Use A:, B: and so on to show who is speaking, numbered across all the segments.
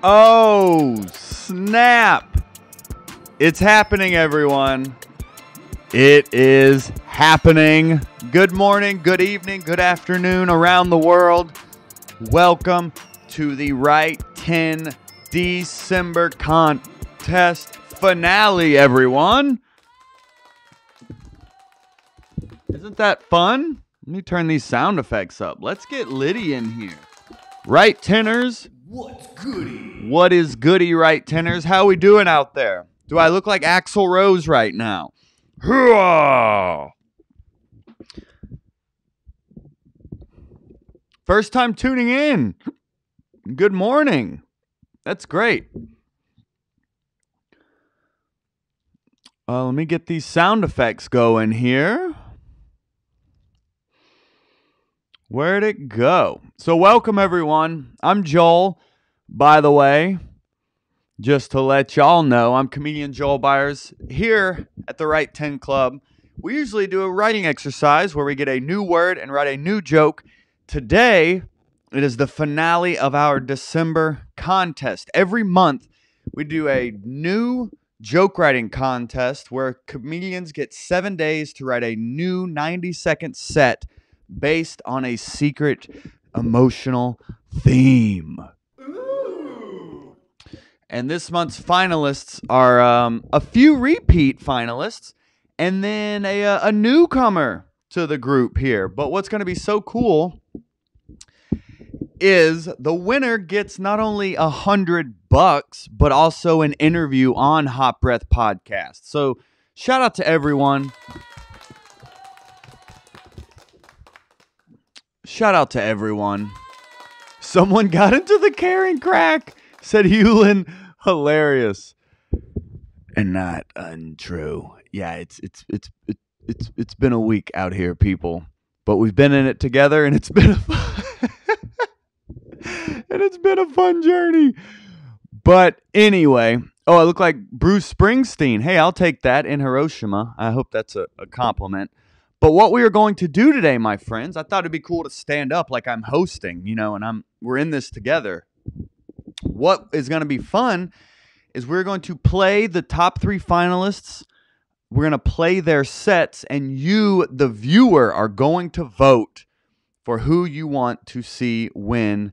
A: Oh, snap. It's happening, everyone. It is happening. Good morning, good evening, good afternoon around the world. Welcome to the Right 10 December contest finale, everyone. Isn't that fun? Let me turn these sound effects up. Let's get Liddy in here. Right Tenors.
B: What's goody?
A: What is goody, Right Tenors? How we doing out there? Do I look like Axl Rose right now? Hooah! First time tuning in. Good morning. That's great. Let me get these sound effects going here. Where'd it go? So welcome, everyone. I'm Joel, by the way. Just to let y'all know, I'm comedian Joel Byers here at the Right 10 Club. We usually do a writing exercise where we get a new word and write a new joke. Today, it is the finale of our December contest. Every month, we do a new joke writing contest where comedians get 7 days to write a new 90-second set based on a secret emotional theme.
B: Ooh.
A: And this month's finalists are a few repeat finalists and then a newcomer to the group here. But what's going to be so cool is the winner gets not only $100, but also an interview on Hot Breath Podcast. So shout out to everyone. Shout out to everyone. Someone got into the Karen crack, said Hewlin. Hilarious. And not untrue. Yeah, it's been a week out here, people. But we've been in it together and it's been a fun journey. But anyway, I look like Bruce Springsteen. Hey, I'll take that in Hiroshima. I hope that's a compliment. But what we are going to do today, my friends, I thought it'd be cool to stand up like I'm hosting, and we're in this together. What is going to be fun is we're going to play the top 3 finalists. We're going to play their sets, and you, the viewer, are going to vote for who you want to see win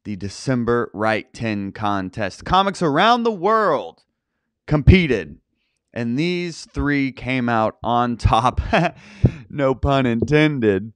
A: the December Right 10 contest. Comics around the world competed. And these 3 came out on top. No pun intended.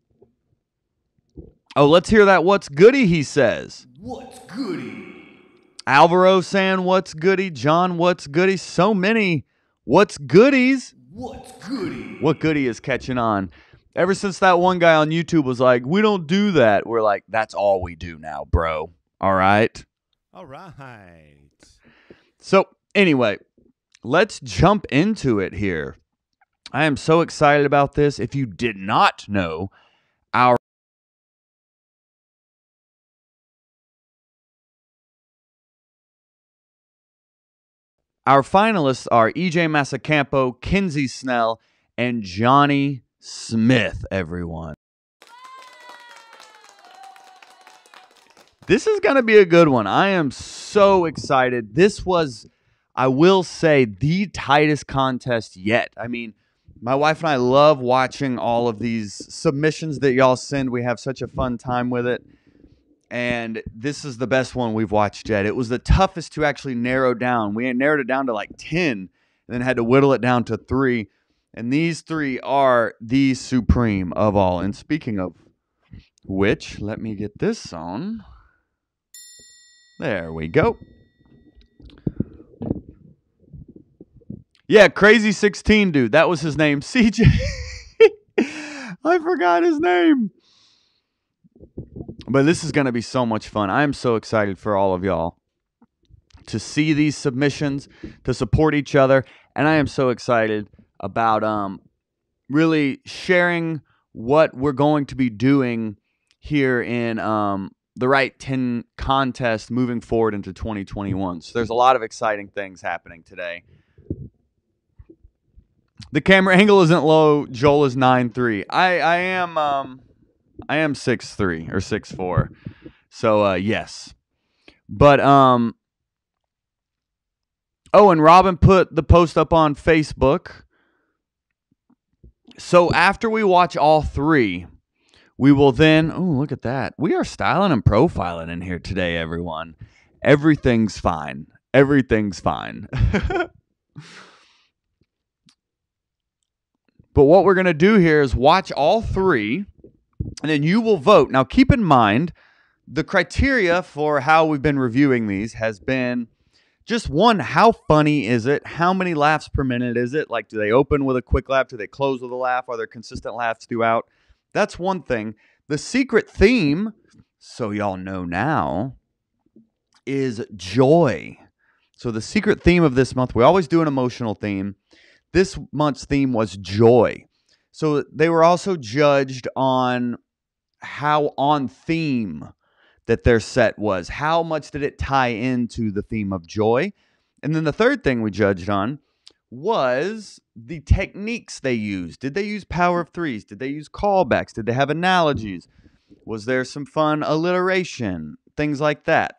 A: Oh, let's hear that what's goody, he says.
B: What's goody?
A: Alvaro saying what's goody. John, what's goody. So many what's goodies.
B: What's goody?
A: What goody is catching on. Ever since that one guy on YouTube was like, we don't do that. We're like, that's all we do now, bro. All right?
B: All right.
A: So, anyway. Let's jump into it here. I am so excited about this. If you did not know, our finalists are EJ Masacampo, Kinsey Snell, and Johnny Smith, everyone. This is going to be a good one. I am so excited. This was, I will say, the tightest contest yet. I mean, my wife and I love watching all of these submissions that y'all send. We have such a fun time with it. And this is the best one we've watched yet. It was the toughest to actually narrow down. We narrowed it down to like 10 and then had to whittle it down to 3. And these 3 are the supreme of all. And speaking of which, let me get this on. There we go. Yeah, Crazy 16 dude. That was his name. CJ. I forgot his name. But this is going to be so much fun. I am so excited for all of y'all to see these submissions, to support each other. And I am so excited about really sharing what we're going to be doing here in the Right 10 contest moving forward into 2021. So there's a lot of exciting things happening today. The camera angle isn't low. Joel is 9'3". I am 6'3" or 6'4". So yes. But Oh, and Robin put the post up on Facebook. So after we watch all three, we will then. Oh, look at that. We are styling and profiling in here today, everyone. Everything's fine. Everything's fine. But what we're going to do here is watch all three, and then you will vote. Now, keep in mind, the criteria for how we've been reviewing these has been just one, how funny is it? How many laughs per minute is it? Like, do they open with a quick laugh? Do they close with a laugh? Are there consistent laughs throughout? That's one thing. The secret theme, so y'all know now, is joy. So the secret theme of this month, we always do an emotional theme. This month's theme was joy. So they were also judged on how on theme that their set was. How much did it tie into the theme of joy? And then the third thing we judged on was the techniques they used. Did they use power of threes? Did they use callbacks? Did they have analogies? Was there some fun alliteration? Things like that.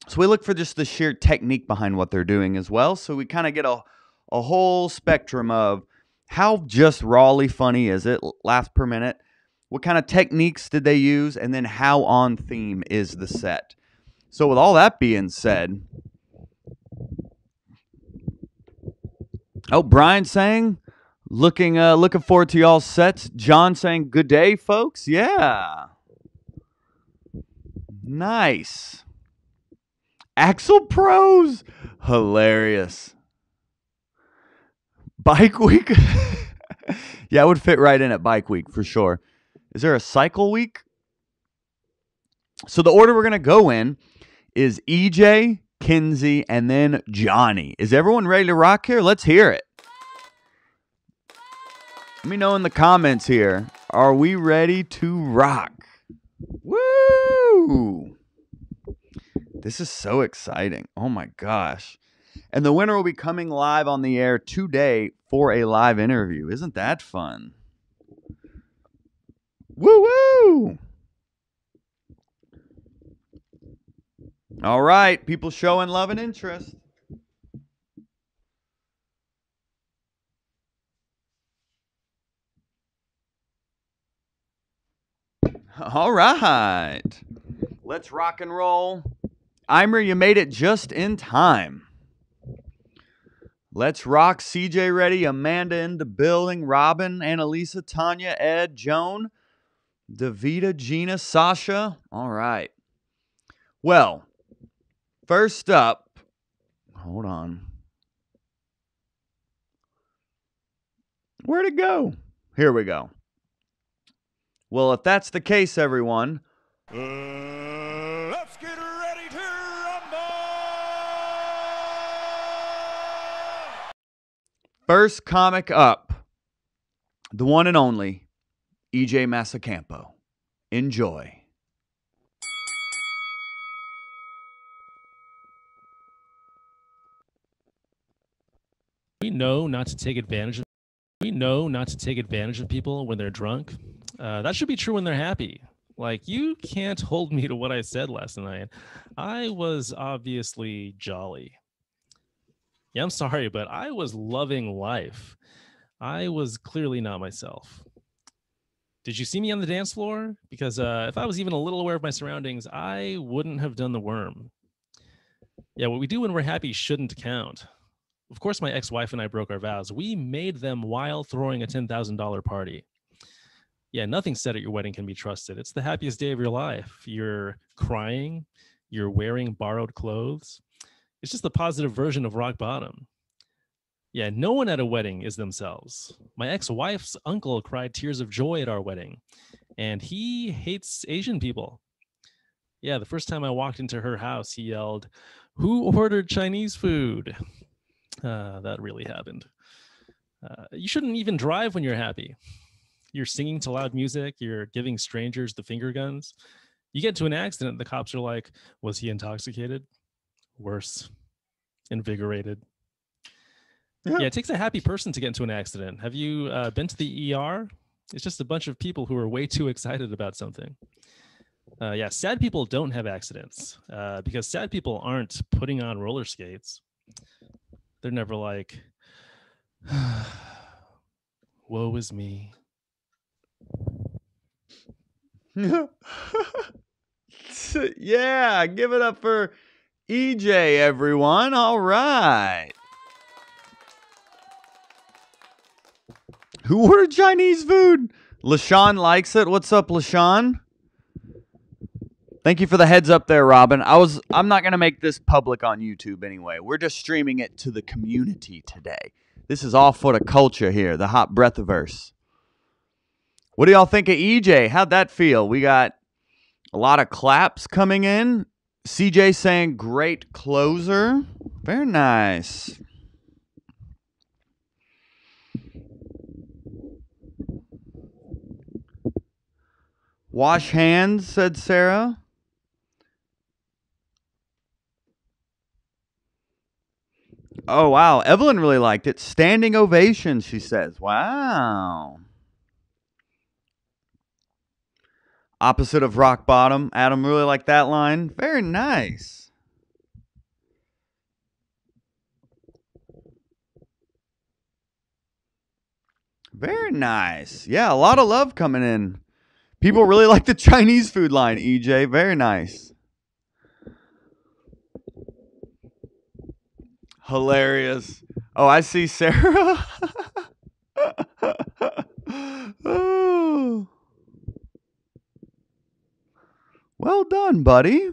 A: So we look for just the sheer technique behind what they're doing as well. So we kind of get a whole spectrum of how just rawly funny is it, laughs per minute, what kind of techniques did they use, and then how on theme is the set. So with all that being said, oh, Brian saying, looking forward to y'all's sets. John saying, good day, folks. Yeah. Nice. Axel Pros. Hilarious. Bike week? Yeah, it would fit right in at bike week for sure. Is there a cycle week? So the order we're going to go in is EJ, Kinsey, and then Johnny. Is everyone ready to rock here? Let's hear it. Let me know in the comments here. Are we ready to rock? Woo! This is so exciting. Oh my gosh. And the winner will be coming live on the air today for a live interview. Isn't that fun? Woo-woo! All right, people showing love and interest. All right. Let's rock and roll. Eimer, you made it just in time. Let's rock. CJ ready. Amanda in the building. Robin, Annalisa, Tanya, Ed, Joan, Davida, Gina, Sasha. All right. Well, first up, hold on. Where'd it go? Here we go. Well, if that's the case, everyone,
B: Let's get ready to rumble!
A: first comic up, the one and only EJ Masacampo. Enjoy.
C: We know not to take advantage of people when they're drunk. That should be true when they're happy. Like, you can't hold me to what I said last night. I was obviously jolly. Yeah, I'm sorry, but I was loving life. I was clearly not myself. Did you see me on the dance floor? Because if I was even a little aware of my surroundings, I wouldn't have done the worm. Yeah, what we do when we're happy shouldn't count. Of course, my ex-wife and I broke our vows. We made them while throwing a $10,000 party. Yeah, nothing said at your wedding can be trusted. It's the happiest day of your life. You're crying. You're wearing borrowed clothes. It's just the positive version of rock bottom. Yeah, no one at a wedding is themselves. My ex-wife's uncle cried tears of joy at our wedding, and he hates Asian people. Yeah, the first time I walked into her house, he yelled, "Who ordered Chinese food?" That really happened. You shouldn't even drive when you're happy. You're singing to loud music. You're giving strangers the finger guns. You get into an accident. The cops are like, was he intoxicated? Worse, invigorated. Yeah, it takes a happy person to get into an accident. Have you been to the ER? It's just a bunch of people who are way too excited about something. Yeah, sad people don't have accidents because sad people aren't putting on roller skates. They're never like, woe is me.
A: Yeah, give it up for EJ, everyone. All right. Who ordered Chinese food? LaShawn likes it. What's up, LaShawn? Thank you for the heads up there, Robin. I'm not going to make this public on YouTube anyway. We're just streaming it to the community today. This is all for the culture here, the Hot Breathiverse. What do y'all think of EJ? How'd that feel? We got a lot of claps coming in. CJ saying great closer. Very nice. Wash hands, said Sarah. Oh, wow. Evelyn really liked it. Standing ovation, she says. Wow. Opposite of rock bottom. Adam really liked that line. Very nice. Very nice. Yeah, a lot of love coming in. People really like the Chinese food line, EJ. Very nice. Hilarious. Oh, I see Sarah. Oh. Well done, buddy.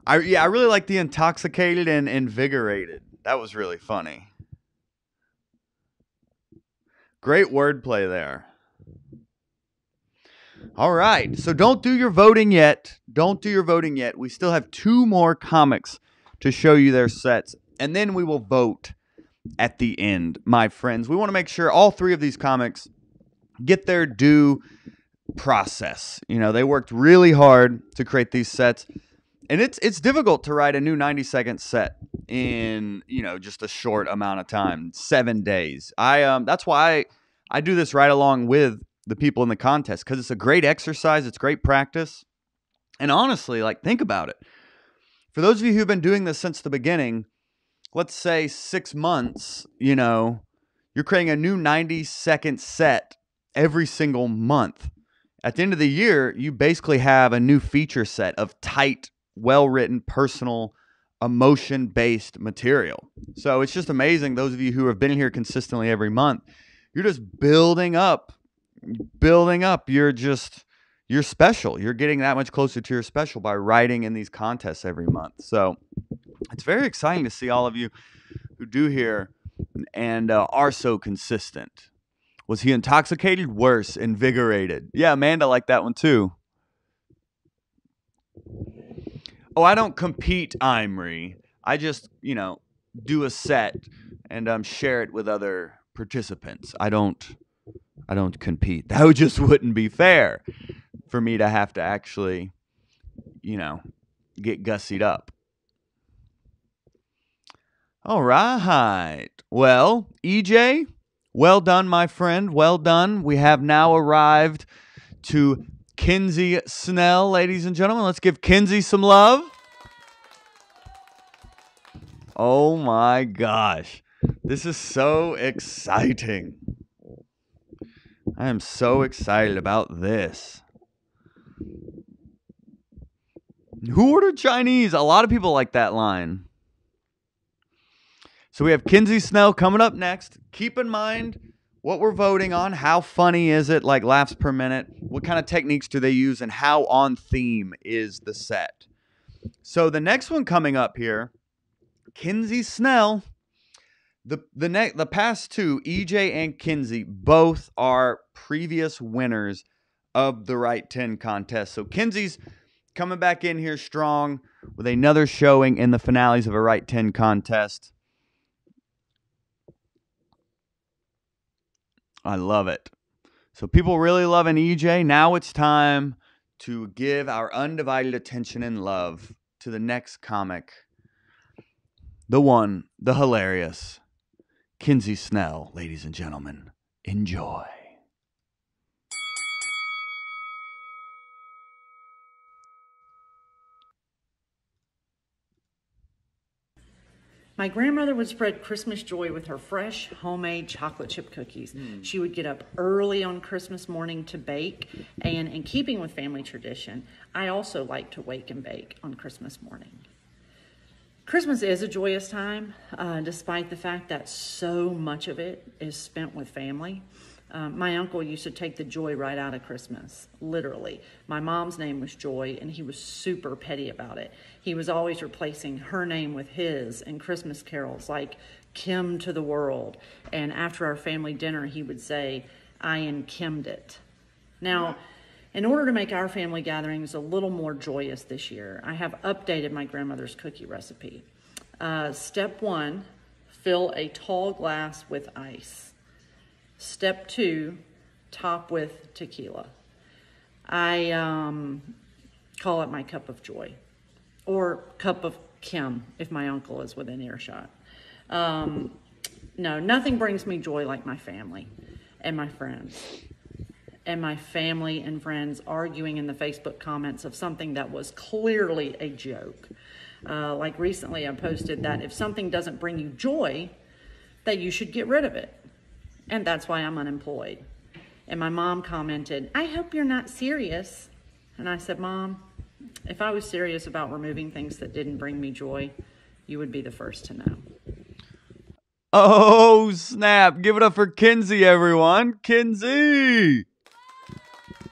A: I really like the intoxicated and invigorated. That was really funny. Great wordplay there. All right. So don't do your voting yet. Don't do your voting yet. We still have 2 more comics to show you their sets. And then we will vote at the end, my friends. We want to make sure all 3 of these comics get their due process. You know, they worked really hard to create these sets. And it's difficult to write a new 90-second set in, just a short amount of time, 7 days. That's why I do this right along with the people in the contest, because it's a great exercise. It's great practice. And honestly, think about it. For those of you who've been doing this since the beginning, let's say 6 months, you're creating a new 90-second set every single month. At the end of the year, you basically have a new feature set of tight, well-written, personal, emotion-based material. So it's just amazing. Those of you who have been here consistently every month, you're just building up. You're special. You're getting that much closer to your special by writing in these contests every month. So it's very exciting to see all of you who do here and are so consistent. Was he intoxicated? Worse, invigorated. Yeah, Amanda liked that one too. Oh, I don't compete, Imri. I just, do a set and share it with other participants. I don't compete. That just wouldn't be fair for me to have to actually, get gussied up. All right. Well, EJ, well done, my friend. Well done. We have now arrived to Kinsey Snell, ladies and gentlemen. Let's give Kinsey some love. Oh my gosh. This is so exciting. I am so excited about this. Who ordered Chinese? A lot of people like that line. So we have Kinsey Snell coming up next. Keep in mind what we're voting on. How funny is it? Like laughs per minute. What kind of techniques do they use? And how on theme is the set? So the next one coming up here, Kinsey Snell. The past 2, EJ and Kinsey, both are previous winners of the Right 10 contest. So Kinsey's coming back in here strong with another showing in the finales of a Right 10 contest. I love it. So people really loving EJ. Now it's time to give our undivided attention and love to the next comic. The one, the hilarious Kinsey Snell, ladies and gentlemen. Enjoy.
D: My grandmother would spread Christmas joy with her fresh homemade chocolate chip cookies. She would get up early on Christmas morning to bake, and in keeping with family tradition, I also like to wake and bake on Christmas morning. Christmas is a joyous time, despite the fact that so much of it is spent with family. My uncle used to take the joy right out of Christmas, literally. My mom's name was Joy, and he was super petty about it. He was always replacing her name with his in Christmas carols like Kim to the world. And after our family dinner, he would say, I Kimmed it. Now, in order to make our family gatherings a little more joyous this year, I have updated my grandmother's cookie recipe. Step 1, fill a tall glass with ice. Step 2, top with tequila. I call it my cup of joy, or cup of Kim if my uncle is within earshot. No, nothing brings me joy like my family and my friends. And my family and friends arguing in the Facebook comments of something that was clearly a joke. Like recently I posted that if something doesn't bring you joy, that you should get rid of it. And that's why I'm unemployed. And my mom commented, I hope you're not serious. And I said, Mom, if I was serious about removing things that didn't bring me joy, you would be the first to know.
A: Oh, snap. Give it up for Kinsey, everyone. Kinsey.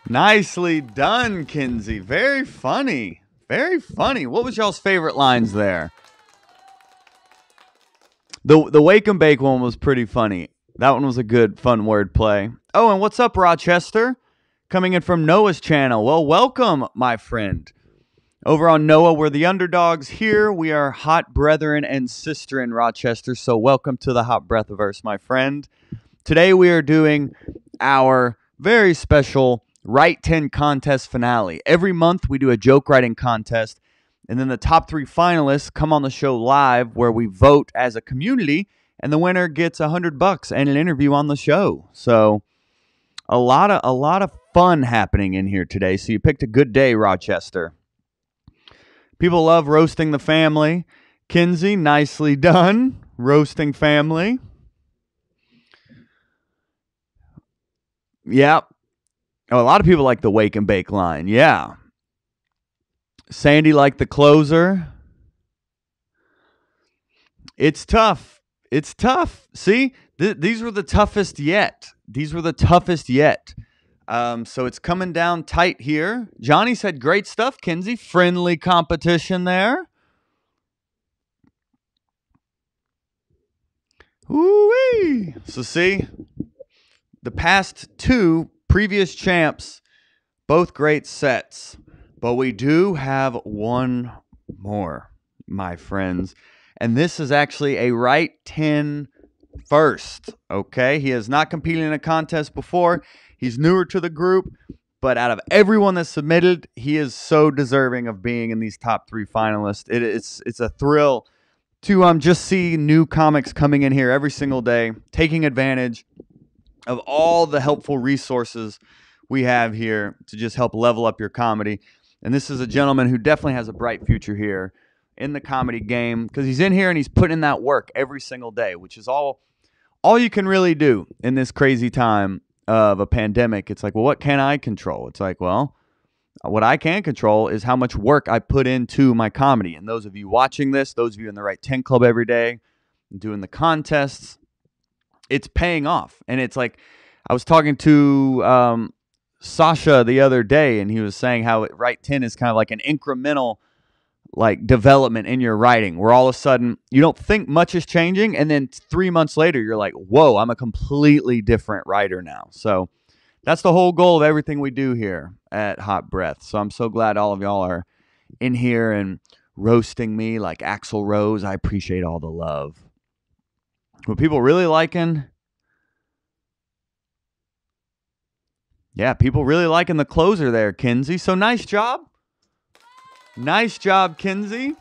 A: Nicely done, Kinsey. Very funny. Very funny. What was y'all's favorite lines there? The wake and bake one was pretty funny. That one was a good, fun wordplay. Oh, and what's up, Rochester? Coming in from Noah's channel. Well, welcome, my friend. Over on Noah, we're the underdogs. Here, we are hot brethren and sister in Rochester. So welcome to the Hot Breathiverse, my friend. Today, we are doing our very special Write 10 contest finale. Every month, we do a joke writing contest. And then the top 3 finalists come on the show live where we vote as a community. And the winner gets $100 and an interview on the show. So a lot of fun happening in here today. So you picked a good day, Rochester. People love roasting the family. Kinsey, nicely done. Roasting family. Yep. Oh, a lot of people like the wake and bake line. Yeah. Sandy liked the closer. It's tough. It's tough. See, these were the toughest yet. These were the toughest yet. So it's coming down tight here. Johnny said great stuff, Kinsey. Friendly competition there. Woo-wee. So see, the past 2 previous champs, both great sets. But we do have one more, my friends. And this is actually a Write 10 first, okay? He has not competed in a contest before. He's newer to the group. But out of everyone that submitted, he is so deserving of being in these top 3 finalists. It's a thrill to just see new comics coming in here every single day, taking advantage of all the helpful resources we have here to just help level up your comedy. And this is a gentleman who definitely has a bright future here in the comedy game because he's in here and he's putting in that work every single day, which is all you can really do in this crazy time of a pandemic. It's like, well, what can I control? It's like, well, what I can control is how much work I put into my comedy. And those of you watching this, those of you in the Write 10 Club every day, doing the contests, it's paying off. And it's like, I was talking to Sasha the other day, and he was saying how Write 10 is kind of like an incremental development in your writing, where all of a sudden you don't think much is changing, and then 3 months later you're like, whoa, I'm a completely different writer now. So that's the whole goal of everything we do here at Hot Breath. So I'm so glad all of y'all are in here and roasting me like Axl Rose. I appreciate all the love. What people really liking? Yeah, people really liking the closer there, Kinsey. So nice job. Nice job, Kinsey.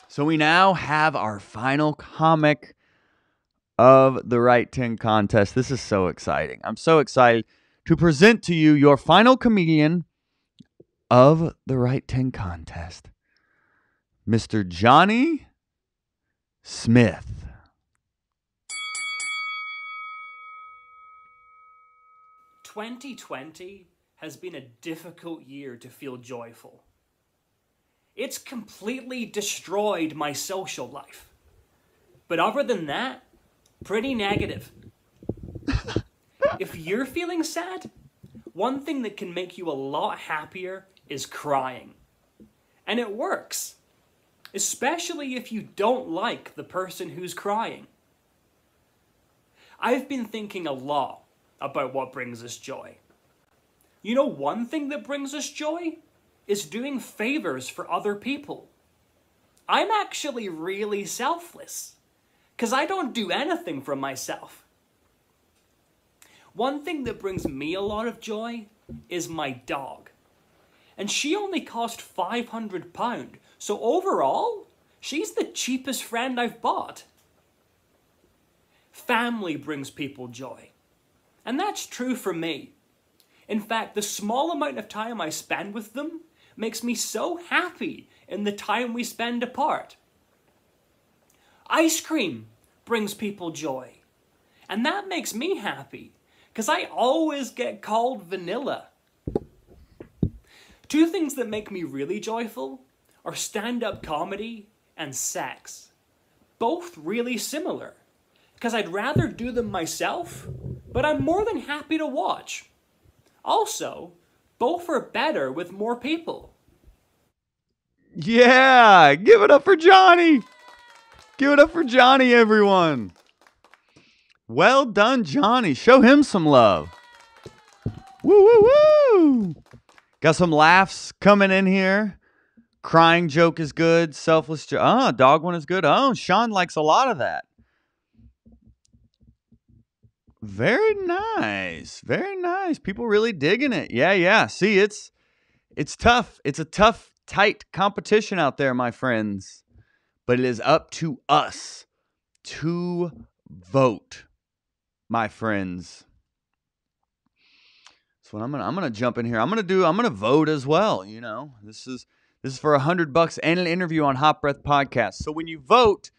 A: So we now have our final comic of the Write 10 contest. This is so exciting. I'm so excited to present to you your final comedian of the Write 10 contest, Mr. Johnny Smith.
E: 2020 has been a difficult year to feel joyful. It's completely destroyed my social life. But other than that, pretty negative. If you're feeling sad, one thing that can make you a lot happier is crying. And it works. Especially if you don't like the person who's crying. I've been thinking a lot about what brings us joy. You know, one thing that brings us joy is doing favors for other people. I'm actually really selfless, because I don't do anything for myself. One thing that brings me a lot of joy is my dog. And she only cost £500, so overall, she's the cheapest friend I've bought. Family brings people joy. And that's true for me. In fact, the small amount of time I spend with them makes me so happy in the time we spend apart. Ice cream brings people joy. And that makes me happy, because I always get called vanilla. Two things that make me really joyful are stand-up comedy and sex. Both really similar, because I'd rather do them myself, but I'm more than happy to watch. Also, both are better with more people.
A: Yeah, give it up for Johnny. Give it up for Johnny, everyone. Well done, Johnny. Show him some love. Woo, woo, woo. Got some laughs coming in here. Crying joke is good. Selfless joke. Oh, dog one is good. Oh, Sean likes a lot of that. Very nice. Very nice. People really digging it. Yeah. See, it's tough. It's a tough, tight competition out there, my friends. But it is up to us to vote, my friends. So I'm gonna jump in here. I'm gonna vote as well. You know, this is for $100 and an interview on Hot Breath Podcast. So when you vote,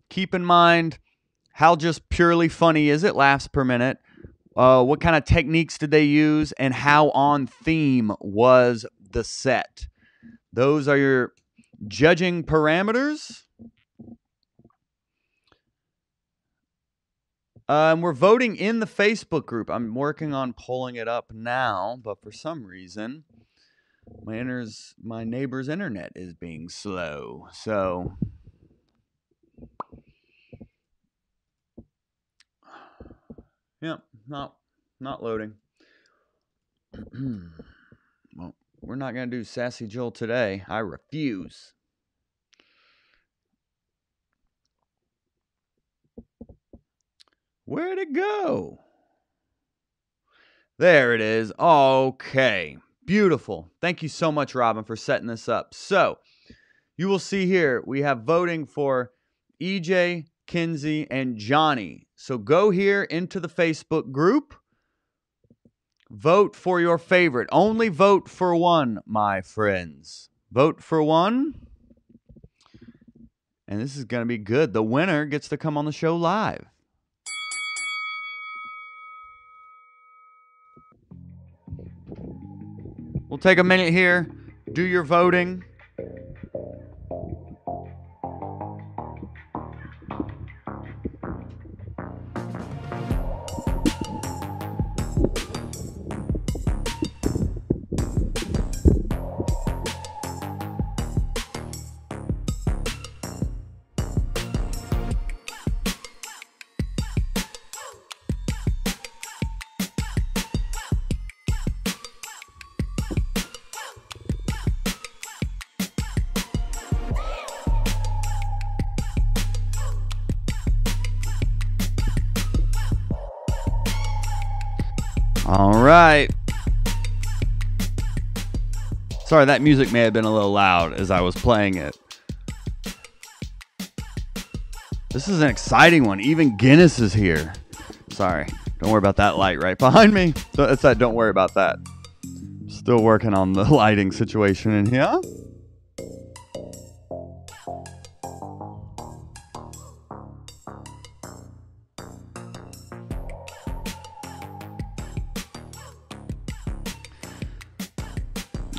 A: keep in mind, how just purely funny is it? Laughs per minute. What kind of techniques did they use, and how on theme was the set? Those are your judging parameters. We're voting in the Facebook group. I'm working on pulling it up now, but for some reason, my neighbor's internet is being slow. So, yeah, not loading. Well, we're not going to do Sassy Joel today. I refuse. Where'd it go? There it is. Okay. Beautiful. Thank you so much, Robin, for setting this up. So, you will see here, we have voting for EJ, Kinsey, and Johnny. So go here into the Facebook group. Vote for your favorite. Only vote for one, my friends. Vote for one. And this is going to be good. The winner gets to come on the show live. We'll take a minute here. Do your voting. All right. Sorry, that music may have been a little loud as I was playing it. This is an exciting one. Even Guinness is here. Sorry. Don't worry about that light right behind me. So it's that. Don't worry about that. Still working on the lighting situation in here.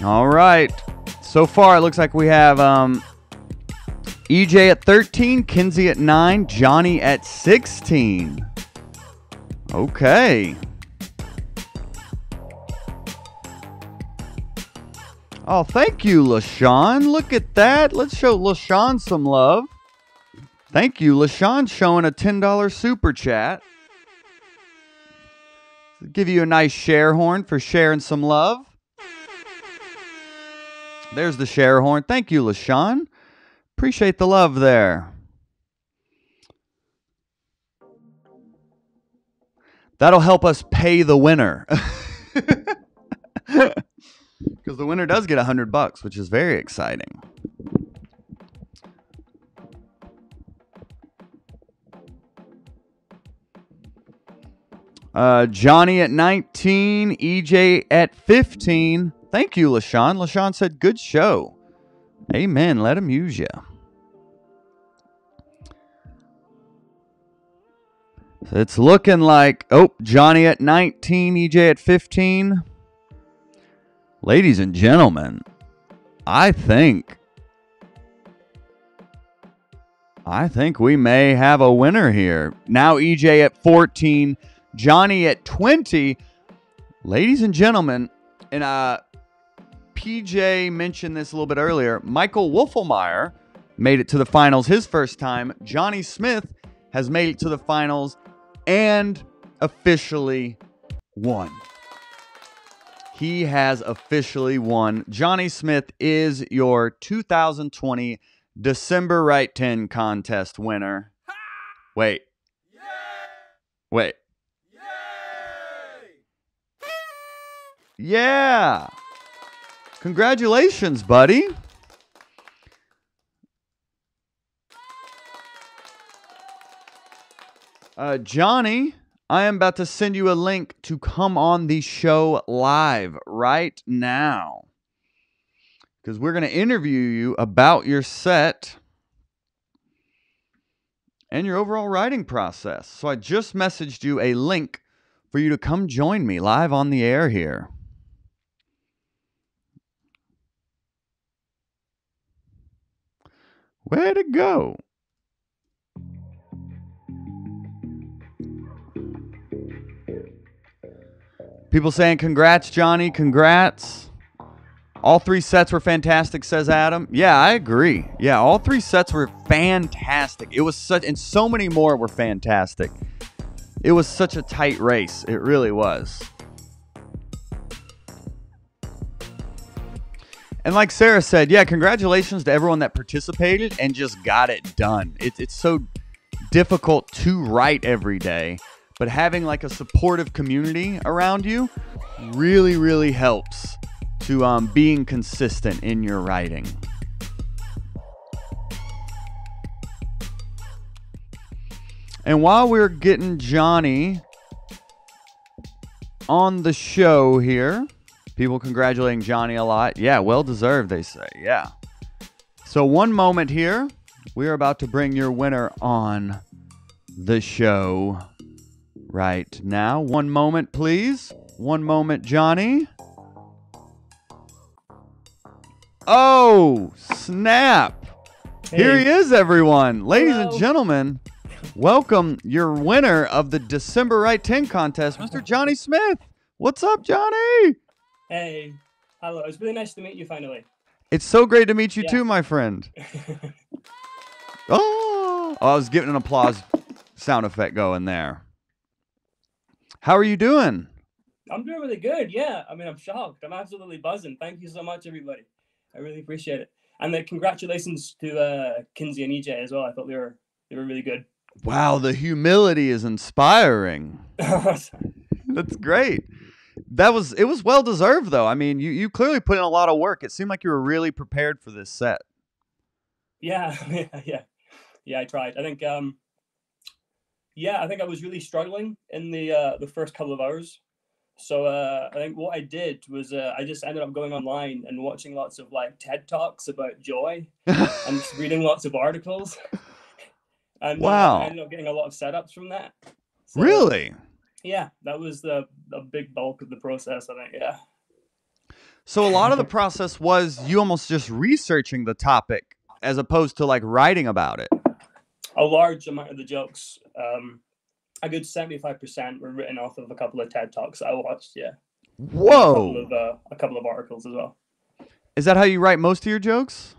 A: All right. So far, it looks like we have EJ at 13, Kinsey at 9, Johnny at 16. Okay. Oh, thank you, LaShawn. Look at that. Let's show LaShawn some love. Thank you, LaShawn, showing a $10 super chat. Give you a nice share horn for sharing some love. There's the share horn. Thank you, LaShawn. Appreciate the love there. That'll help us pay the winner. Because the winner does get $100, which is very exciting. Johnny at 19, EJ at 15. Thank you, LaShawn. LaShawn said, good show. Amen. Let him use you. So it's looking like, Johnny at 19, EJ at 15. Ladies and gentlemen, I think we may have a winner here. Now EJ at 14, Johnny at 20. Ladies and gentlemen, and PJ mentioned this a little bit earlier, Michael Wolfelmeyer made it to the finals his first time. Johnny Smith has made it to the finals and officially won. He has officially won. Johnny Smith is your 2020 December Right 10 contest winner. Wait. Wait. Yeah. Congratulations, buddy. Johnny, I am about to send you a link to come on the show live right now. Because we're going to interview you about your set and your overall writing process. So I just messaged you a link for you to come join me live on the air here. Way to go. People saying, congrats, Johnny, congrats. All 3 sets were fantastic, says Adam. Yeah, I agree. Yeah, all 3 sets were fantastic. It was such, and so many more were fantastic. It was such a tight race. It really was. And like Sarah said, yeah, congratulations to everyone that participated and just got it done. It's so difficult to write every day, but having like a supportive community around you really, really helps to being consistent in your writing. And while we're getting Johnny on the show here, people congratulating Johnny a lot. Yeah, well deserved, they say. Yeah. So one moment here. We are about to bring your winner on the show right now. One moment, please. One moment, Johnny. Oh, snap. Hey. Here he is, everyone. Ladies and gentlemen, welcome your winner of the December Right 10 contest, Mr. Johnny Smith. What's up, Johnny?
F: Hey, hello. It's really nice to meet you finally.
A: It's so great to meet you too, my friend. Oh, I was getting an applause sound effect going there. How are you doing?
F: I'm doing really good. Yeah. I mean, I'm shocked. I'm absolutely buzzing. Thank you so much, everybody. I really appreciate it. And congratulations to Kinsey and EJ as well. I thought they were really good.
A: Wow, the humility is inspiring. That's great. It was well deserved though. I mean, you clearly put in a lot of work. It seemed like you were really prepared for this set.
F: Yeah, I tried. I think I think I was really struggling in the first couple of hours. So I think what I did was I just ended up going online and watching lots of like TED Talks about joy and just reading lots of articles. And
A: wow.
F: I ended up getting a lot of setups from that. So,
A: really?
F: Yeah, that was the big bulk of the process, I think, yeah.
A: So a lot of the process was you almost just researching the topic as opposed to like writing about it.
F: A large amount of the jokes, a good 75% were written off of a couple of TED Talks I watched. Yeah.
A: Whoa.
F: A couple of articles as well.
A: Is that how you write most of your jokes?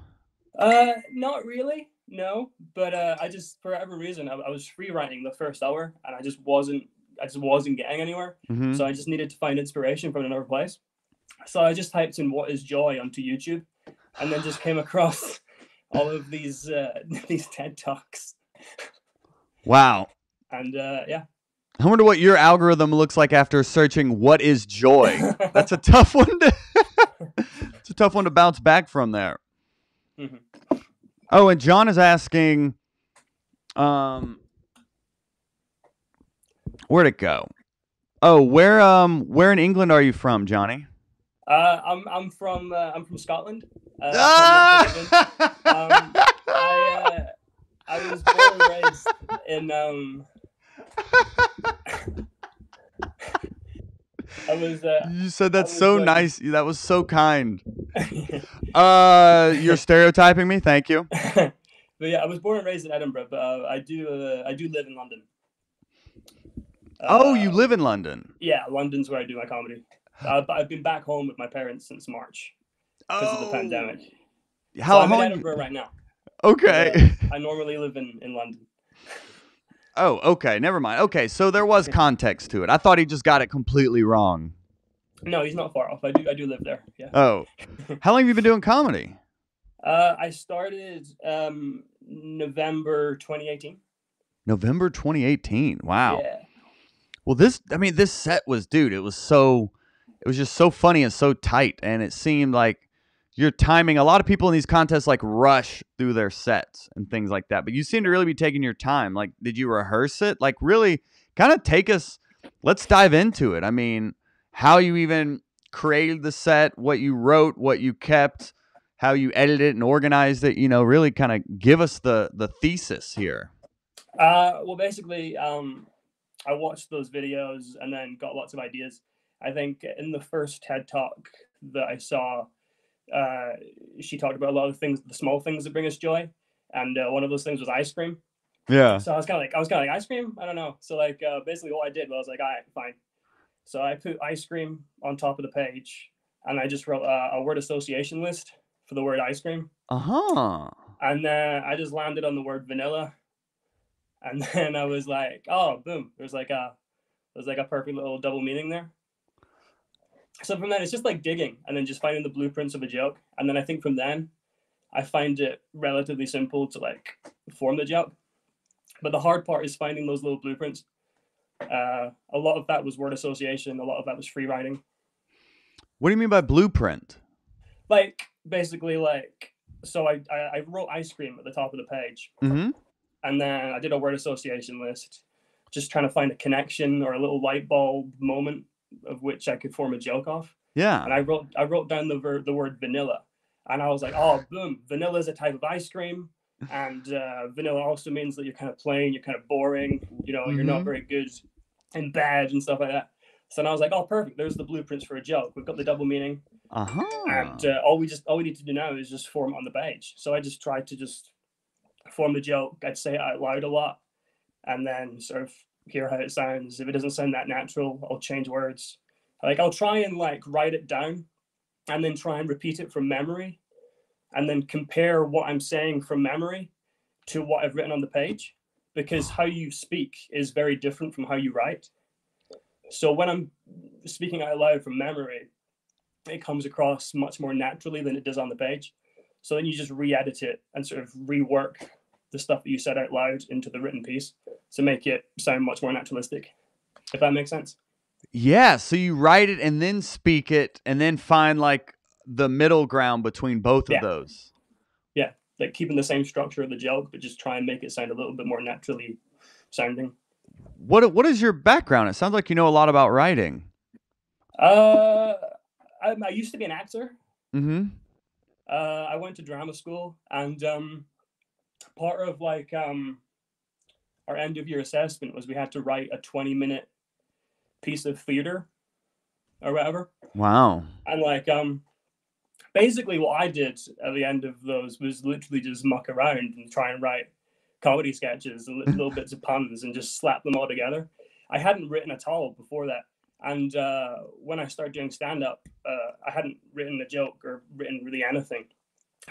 F: Not really, no. But I just, for whatever reason, I was free writing the first hour, and I just wasn't getting anywhere.
A: Mhm.
F: So I just needed to find inspiration from another place. So I just typed in "what is joy" onto YouTube, and then just came across all of these TED Talks.
A: Wow.
F: And yeah.
A: I wonder what your algorithm looks like after searching "what is joy." That's a tough one to it's a tough one to bounce back from there.
F: Mhm.
A: Oh, and John is asking, where'd it go? Oh, where in England are you from, Johnny?
F: I'm from Scotland. From North England. I was born and raised in
A: You said that's
F: was,
A: so
F: like-
A: nice. That was so kind. You're stereotyping me. Thank you.
F: But yeah, I was born and raised in Edinburgh, but I do live in London.
A: Oh, you live in London.
F: Yeah, London's where I do my comedy. But I've been back home with my parents since March because of the pandemic. So
A: How
F: I'm in
A: long?
F: Edinburgh right now.
A: Okay.
F: I normally live in London.
A: Oh, okay. Never mind. Okay, so there was context to it. I thought he just got it completely wrong.
F: No, he's not far off. I do live there. Yeah.
A: Oh, how long have you been doing comedy?
F: I started November 2018.
A: November 2018. Wow.
F: Yeah.
A: Well, this set was, dude, it was just so funny and so tight. And it seemed like your timing, a lot of people in these contests like rush through their sets and things like that. But you seem to really be taking your time. Like, did you rehearse it? Like, really kind of let's dive into it. I mean, how you even created the set, what you wrote, what you kept, how you edited it and organized it, really kind of give us the thesis here.
F: Well, basically, I watched those videos and then got lots of ideas. I think in the first TED Talk that I saw, she talked about a lot of things, the small things that bring us joy, and one of those things was ice cream.
A: Yeah.
F: So I was kind of like, ice cream? I don't know. So like, basically, what I did was like, all right, fine. So I put ice cream on top of the page, and I just wrote a word association list for the word ice cream.
A: Uh-huh.
F: And then I just landed on the word vanilla. And then I was like, oh, boom. There's like a perfect little double meaning there. So from then, it's just like digging and then just finding the blueprints of a joke. And then I think from then, I find it relatively simple to like form the joke. But the hard part is finding those little blueprints. A lot of that was word association. A lot of that was free writing.
A: What do you mean by blueprint?
F: Like, basically, like, so I wrote ice cream at the top of the page.
A: Mm-hmm.
F: And then I did a word association list, just trying to find a connection or a little light bulb moment of which I could form a joke off.
A: Yeah.
F: And I wrote down the word vanilla. And I was like, oh, boom, vanilla is a type of ice cream. And vanilla also means that you're kind of plain, you're kind of boring, you're not very good in bed and stuff like that. So then I was like, oh, perfect. There's the blueprints for a joke. We've got the double meaning.
A: Uh-huh.
F: And all we need to do now is just form it on the page. So I just tried to just form the joke. I'd say it out loud a lot and then sort of hear how it sounds. If it doesn't sound that natural, I'll change words. Like, I'll try and like write it down and then try and repeat it from memory and then compare what I'm saying from memory to what I've written on the page, because how you speak is very different from how you write. So when I'm speaking out loud from memory, it comes across much more naturally than it does on the page. So then you just re-edit it and sort of rework the stuff that you said out loud into the written piece to make it sound much more naturalistic, if that makes sense.
A: Yeah, so you write it and then speak it and then find like the middle ground between both of those.
F: Yeah, like keeping the same structure of the joke, but just try and make it sound a little bit more naturally sounding.
A: What is your background? It sounds like you know a lot about writing.
F: I used to be an actor.
A: Mm-hmm.
F: I went to drama school, and part of like our end of year assessment was we had to write a 20-minute piece of theater or whatever.
A: Wow.
F: And like basically what I did at the end of those was literally just muck around and try and write comedy sketches and little bits of puns and just slap them all together. I hadn't written at all before that. And when I started doing stand-up, I hadn't written a joke or written really anything.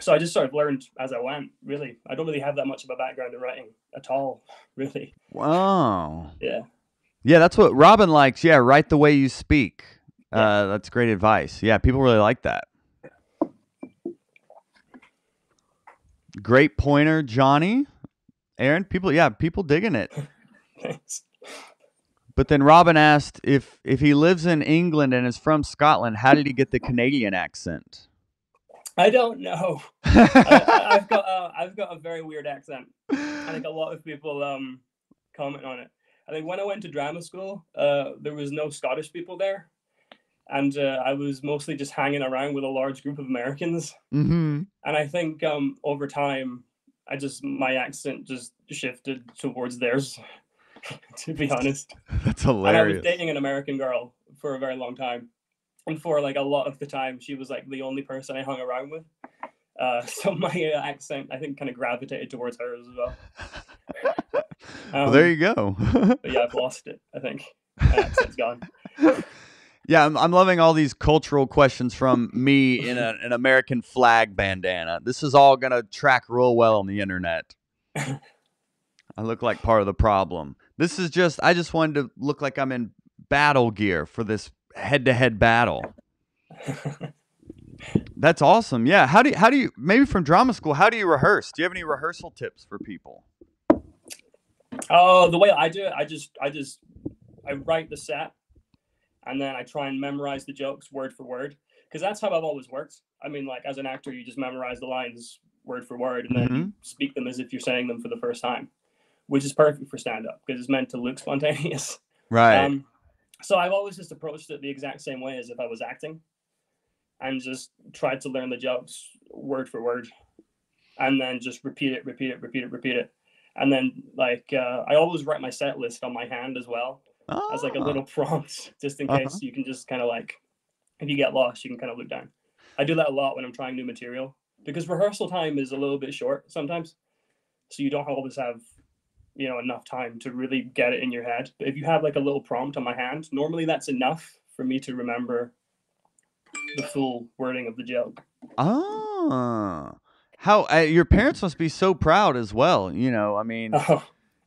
F: So I just sort of learned as I went, really. I don't really have that much of a background in writing at all, really.
A: Wow.
F: Yeah.
A: Yeah, that's what Robin likes. Yeah, write the way you speak.
F: Yeah.
A: That's great advice. Yeah, people really like that. Great pointer, Johnny. Aaron, people digging it.
F: Thanks.
A: But then Robin asked if he lives in England and is from Scotland, how did he get the Canadian accent?
F: I don't know. I've got a very weird accent. I think a lot of people comment on it. I think when I went to drama school, there was no Scottish people there, and I was mostly just hanging around with a large group of Americans.
A: Mm-hmm.
F: And I think over time, my accent just shifted towards theirs. To be honest,
A: That's
F: and I
A: hilarious.
F: was dating an American girl for a very long time. And for like a lot of the time, she was like the only person I hung around with. So my accent, I think, kind of gravitated towards her as well.
A: Well, there you go.
F: But yeah, I've lost it, I think. My accent's gone.
A: Yeah, I'm loving all these cultural questions from me in an American flag bandana. This is all going to track real well on the internet. I look like part of the problem. I just wanted to look like I'm in battle gear for this head-to-head battle. That's awesome. Yeah. How do you maybe from drama school, how do you rehearse? Do you have any rehearsal tips for people?
F: Oh, the way I do it, I write the set and then I try and memorize the jokes word for word, because that's how I've always worked. I mean, like as an actor, you just memorize the lines word for word and then you speak them as if you're saying them for the first time, which is perfect for stand-up because it's meant to look spontaneous.
A: Right.
F: So I've always just approached it the exact same way as if I was acting, and just tried to learn the jokes word for word, and then just repeat it. And then I always write my set list on my hand as well as like a little prompt, just in case you can just kind of like, if you get lost, you can kind of look down. I do that a lot when I'm trying new material, because rehearsal time is a little bit short sometimes. So you don't always have, enough time to really get it in your head. But if you have like a little prompt on my hand, normally that's enough for me to remember the full wording of the joke.
A: Oh, how your parents must be so proud as well. I mean,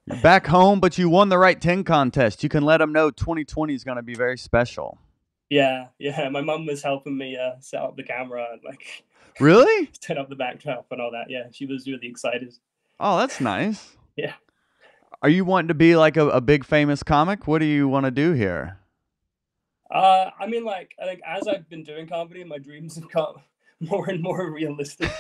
A: you're back home, but you won the Right 10 contest. You can let them know 2020 is going to be very special.
F: Yeah. My mum was helping me set up the camera and like
A: Really?
F: set up the backdrop and all that. Yeah, she was really excited.
A: Oh, that's nice.
F: Yeah.
A: Are you wanting to be like a big famous comic? What do you want to do here?
F: I mean, like, I think as I've been doing comedy, my dreams have got more and more realistic.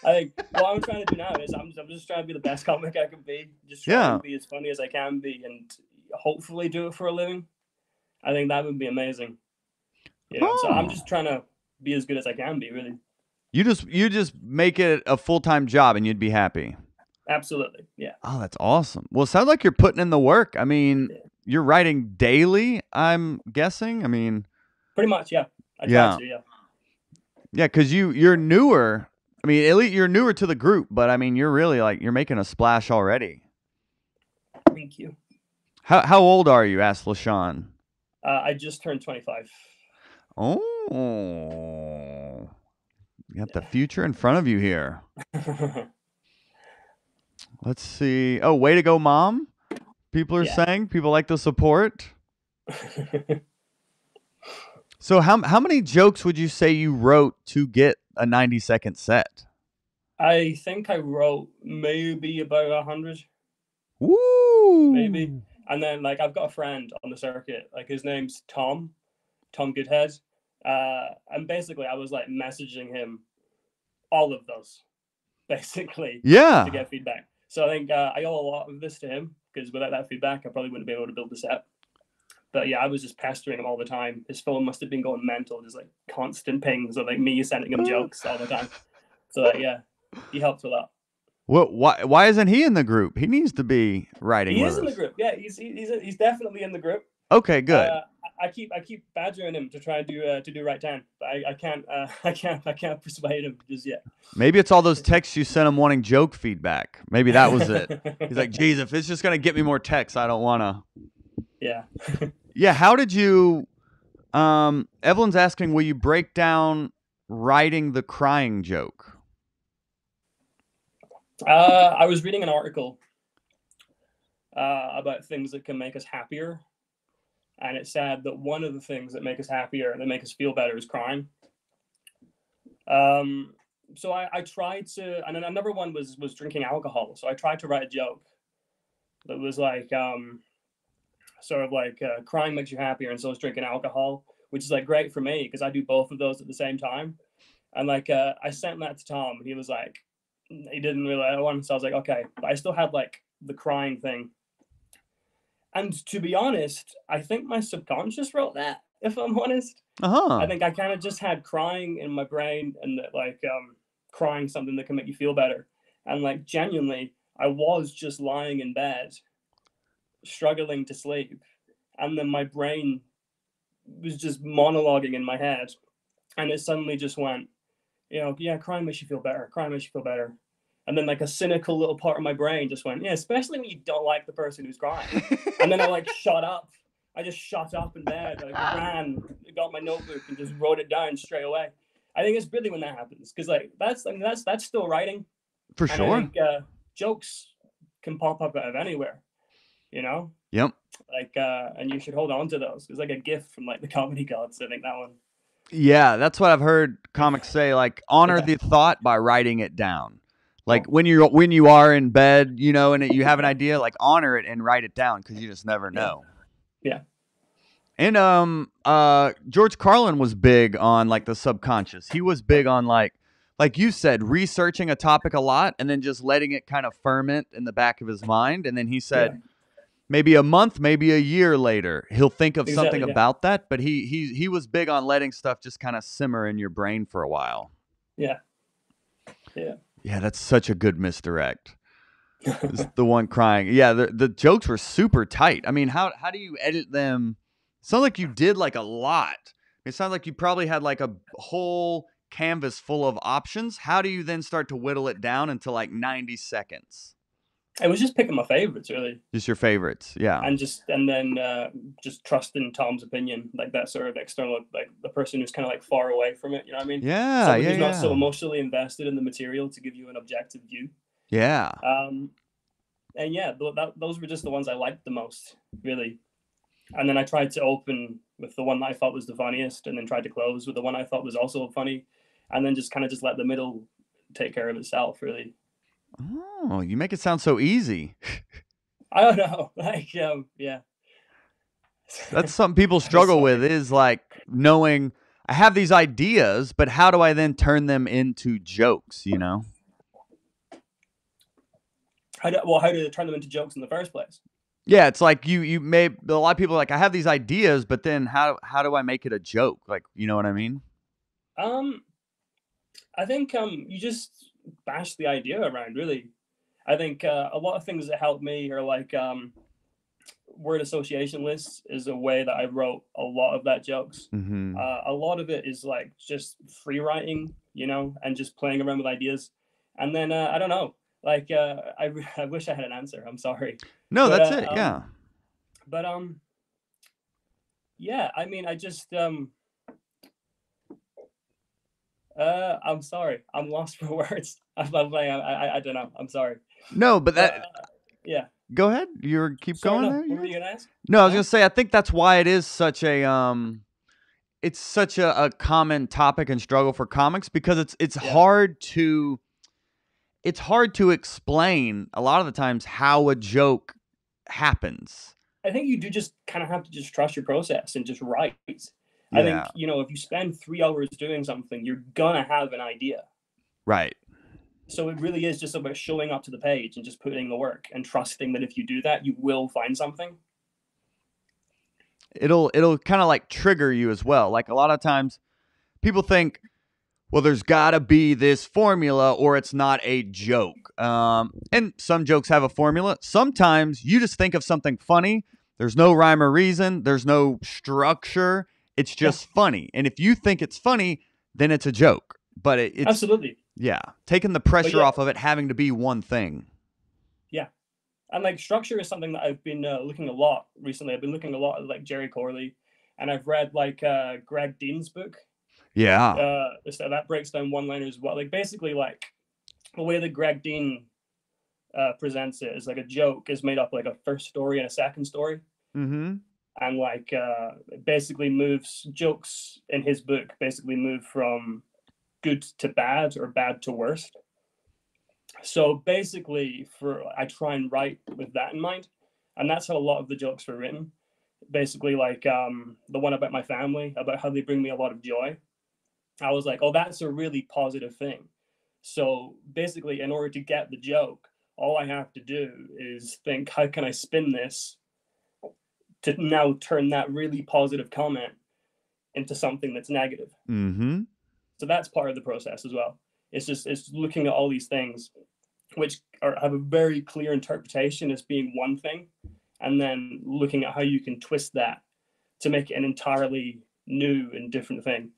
F: I think what I'm trying to do now is I'm just trying to be the best comic I can be. Just trying to be as funny as I can be, and hopefully do it for a living. I think that would be amazing. So I'm just trying to be as good as I can be, really.
A: You just make it a full-time job and you'd be happy.
F: Absolutely, yeah.
A: Oh, that's awesome. Well, it sounds like you're putting in the work. I mean, you're writing daily, I'm guessing. I mean,
F: pretty much, yeah. I try to, yeah.
A: Yeah, because you're newer. I mean, at least you're newer to the group, but I mean, you're really you're making a splash already.
F: Thank you.
A: How old are you? Asked LaShawn.
F: I just turned 25.
A: Oh, you got the future in front of you here. Let's see. Oh, way to go, Mom. People are saying. People like the support. So how many jokes would you say you wrote to get a 90-second set?
F: I think I wrote maybe about 100.
A: Woo!
F: Maybe. And then I've got a friend on the circuit, his name's Tom Goodhead. And basically I was messaging him all of those, basically.
A: Yeah.
F: To get feedback. So I think I owe a lot of this to him, because without that feedback, I probably wouldn't be able to build the set. But yeah, I was just pestering him all the time. His phone must have been going mental, just constant pings of me sending him jokes all the time. So yeah, he helped a lot.
A: Well, why isn't he in the group? He needs to be writing.
F: He is in the group. Yeah, he's definitely in the group.
A: Okay, good.
F: I keep badgering him to try and do right 10, but I can't persuade him just yet.
A: Maybe it's all those texts you sent him wanting joke feedback. Maybe that was it. He's like, geez, if it's just gonna get me more texts, I don't wanna.
F: Yeah.
A: Yeah, how did you Evelyn's asking, will you break down writing the crying joke?
F: I was reading an article about things that can make us happier, and it said that one of the things that make us happier, that make us feel better, is crying. So I tried to, and then another one was drinking alcohol. So I tried to write a joke that was like, sort of like crying makes you happier, and so is drinking alcohol, which is like great for me because I do both of those at the same time. And like I sent that to Tom, and he was like, he didn't really want it. So I was like, okay, but I still had like the crying thing. And to be honest, I think my subconscious wrote that, if I'm honest. I think I kind of just had crying in my brain, and that like crying something that can make you feel better. And like genuinely, I was just lying in bed, struggling to sleep. And then my brain was just monologuing in my head. And it suddenly just went, yeah, crying makes you feel better. Crying makes you feel better. And then like a cynical little part of my brain just went, yeah, especially when you don't like the person who's crying. And then I like shut up. I just shut up in bed. I ran, got my notebook and just wrote it down straight away. I think it's really when that happens. Because like that's still writing.
A: For sure.
F: And I think jokes can pop up out of anywhere,
A: Yep.
F: Like and you should hold on to those. It's like a gift from like the comedy gods. I think that one.
A: Yeah, that's what I've heard comics say, like honor the thought by writing it down. Like when you are in bed, and you have an idea, like honor it and write it down because you just never know.
F: Yeah.
A: And George Carlin was big on like the subconscious. He was big on like you said, researching a topic a lot and then just letting it kind of ferment in the back of his mind. And then he said maybe a month, maybe a year later, he'll think of something about that. But he was big on letting stuff just kind of simmer in your brain for a while.
F: Yeah. Yeah.
A: Yeah, that's such a good misdirect. The one crying. Yeah, the jokes were super tight. I mean, how do you edit them? It sounds like you did like a lot. It sounds like you probably had like a whole canvas full of options. How do you then start to whittle it down into like 90 seconds?
F: I was just picking my favorites, really.
A: Just your favorites, yeah.
F: And then just trusting Tom's opinion, like that sort of external, like the person who's kind of like far away from it. You know what I mean?
A: Yeah,
F: someone who's not so emotionally invested in the material to give you an objective view.
A: Yeah.
F: And yeah, those were just the ones I liked the most, really. And then I tried to open with the one that I thought was the funniest, and then tried to close with the one I thought was also funny, and then just let the middle take care of itself, really.
A: Oh, you make it sound so easy.
F: I don't know. Like, yeah.
A: That's something people struggle with, is like knowing I have these ideas, but how do I then turn them into jokes,
F: How do they turn them into jokes in the first place?
A: Yeah, it's like you may, a lot of people are like, I have these ideas, but then how do I make it a joke? Like, you know what I mean?
F: I think you just bash the idea around, really. I think a lot of things that help me are like word association lists is a way that I wrote a lot of that jokes.
A: Mm-hmm.
F: A lot of it is like just free writing, and just playing around with ideas. And then I don't know, like I wish I had an answer. I'm sorry.
A: No, that's it. Yeah.
F: But yeah, I mean, I just I'm sorry. I'm lost for words. I don't know. I'm sorry.
A: No, but that.
F: Yeah.
A: Go ahead. Keep going there.
F: What were you gonna ask?
A: No, I was gonna say I think that's why it is such a it's such a common topic and struggle for comics, because it's hard to explain a lot of the times how a joke happens.
F: I think you do just kind of have to just trust your process and just write. I think, if you spend 3 hours doing something, you're gonna have an idea.
A: Right.
F: So it really is just about showing up to the page and just putting the work and trusting that if you do that, you will find something.
A: It'll kind of like trigger you as well. Like a lot of times people think, well, there's gotta be this formula or it's not a joke. And some jokes have a formula. Sometimes you just think of something funny There's no rhyme or reason. There's no structure. It's just funny. And if you think it's funny, then it's a joke. But it's
F: Absolutely.
A: yeah, taking the pressure
F: yeah.
A: off of it having to be one thing.
F: Yeah. And like structure is something that I've been looking a lot recently. I've been looking a lot at like Jerry Corley, and I've read like Greg Dean's book.
A: Yeah.
F: So that breaks down one-liners as well. Like basically like the way that Greg Dean presents it is like a joke is made up like a first story and a second story.
A: Mm-hmm.
F: And like it basically moves jokes in his book basically move from good to bad or bad to worst. So basically I try and write with that in mind, and that's how a lot of the jokes were written. Basically like the one about my family, about how they bring me a lot of joy. I was like, oh, that's a really positive thing. So basically in order to get the joke, all I have to do is think, how can I spin this to now turn that really positive comment into something that's negative?
A: Mm-hmm.
F: So that's part of the process as well. It's looking at all these things which have a very clear interpretation as being one thing, and then looking at how you can twist that to make it an entirely new and different thing.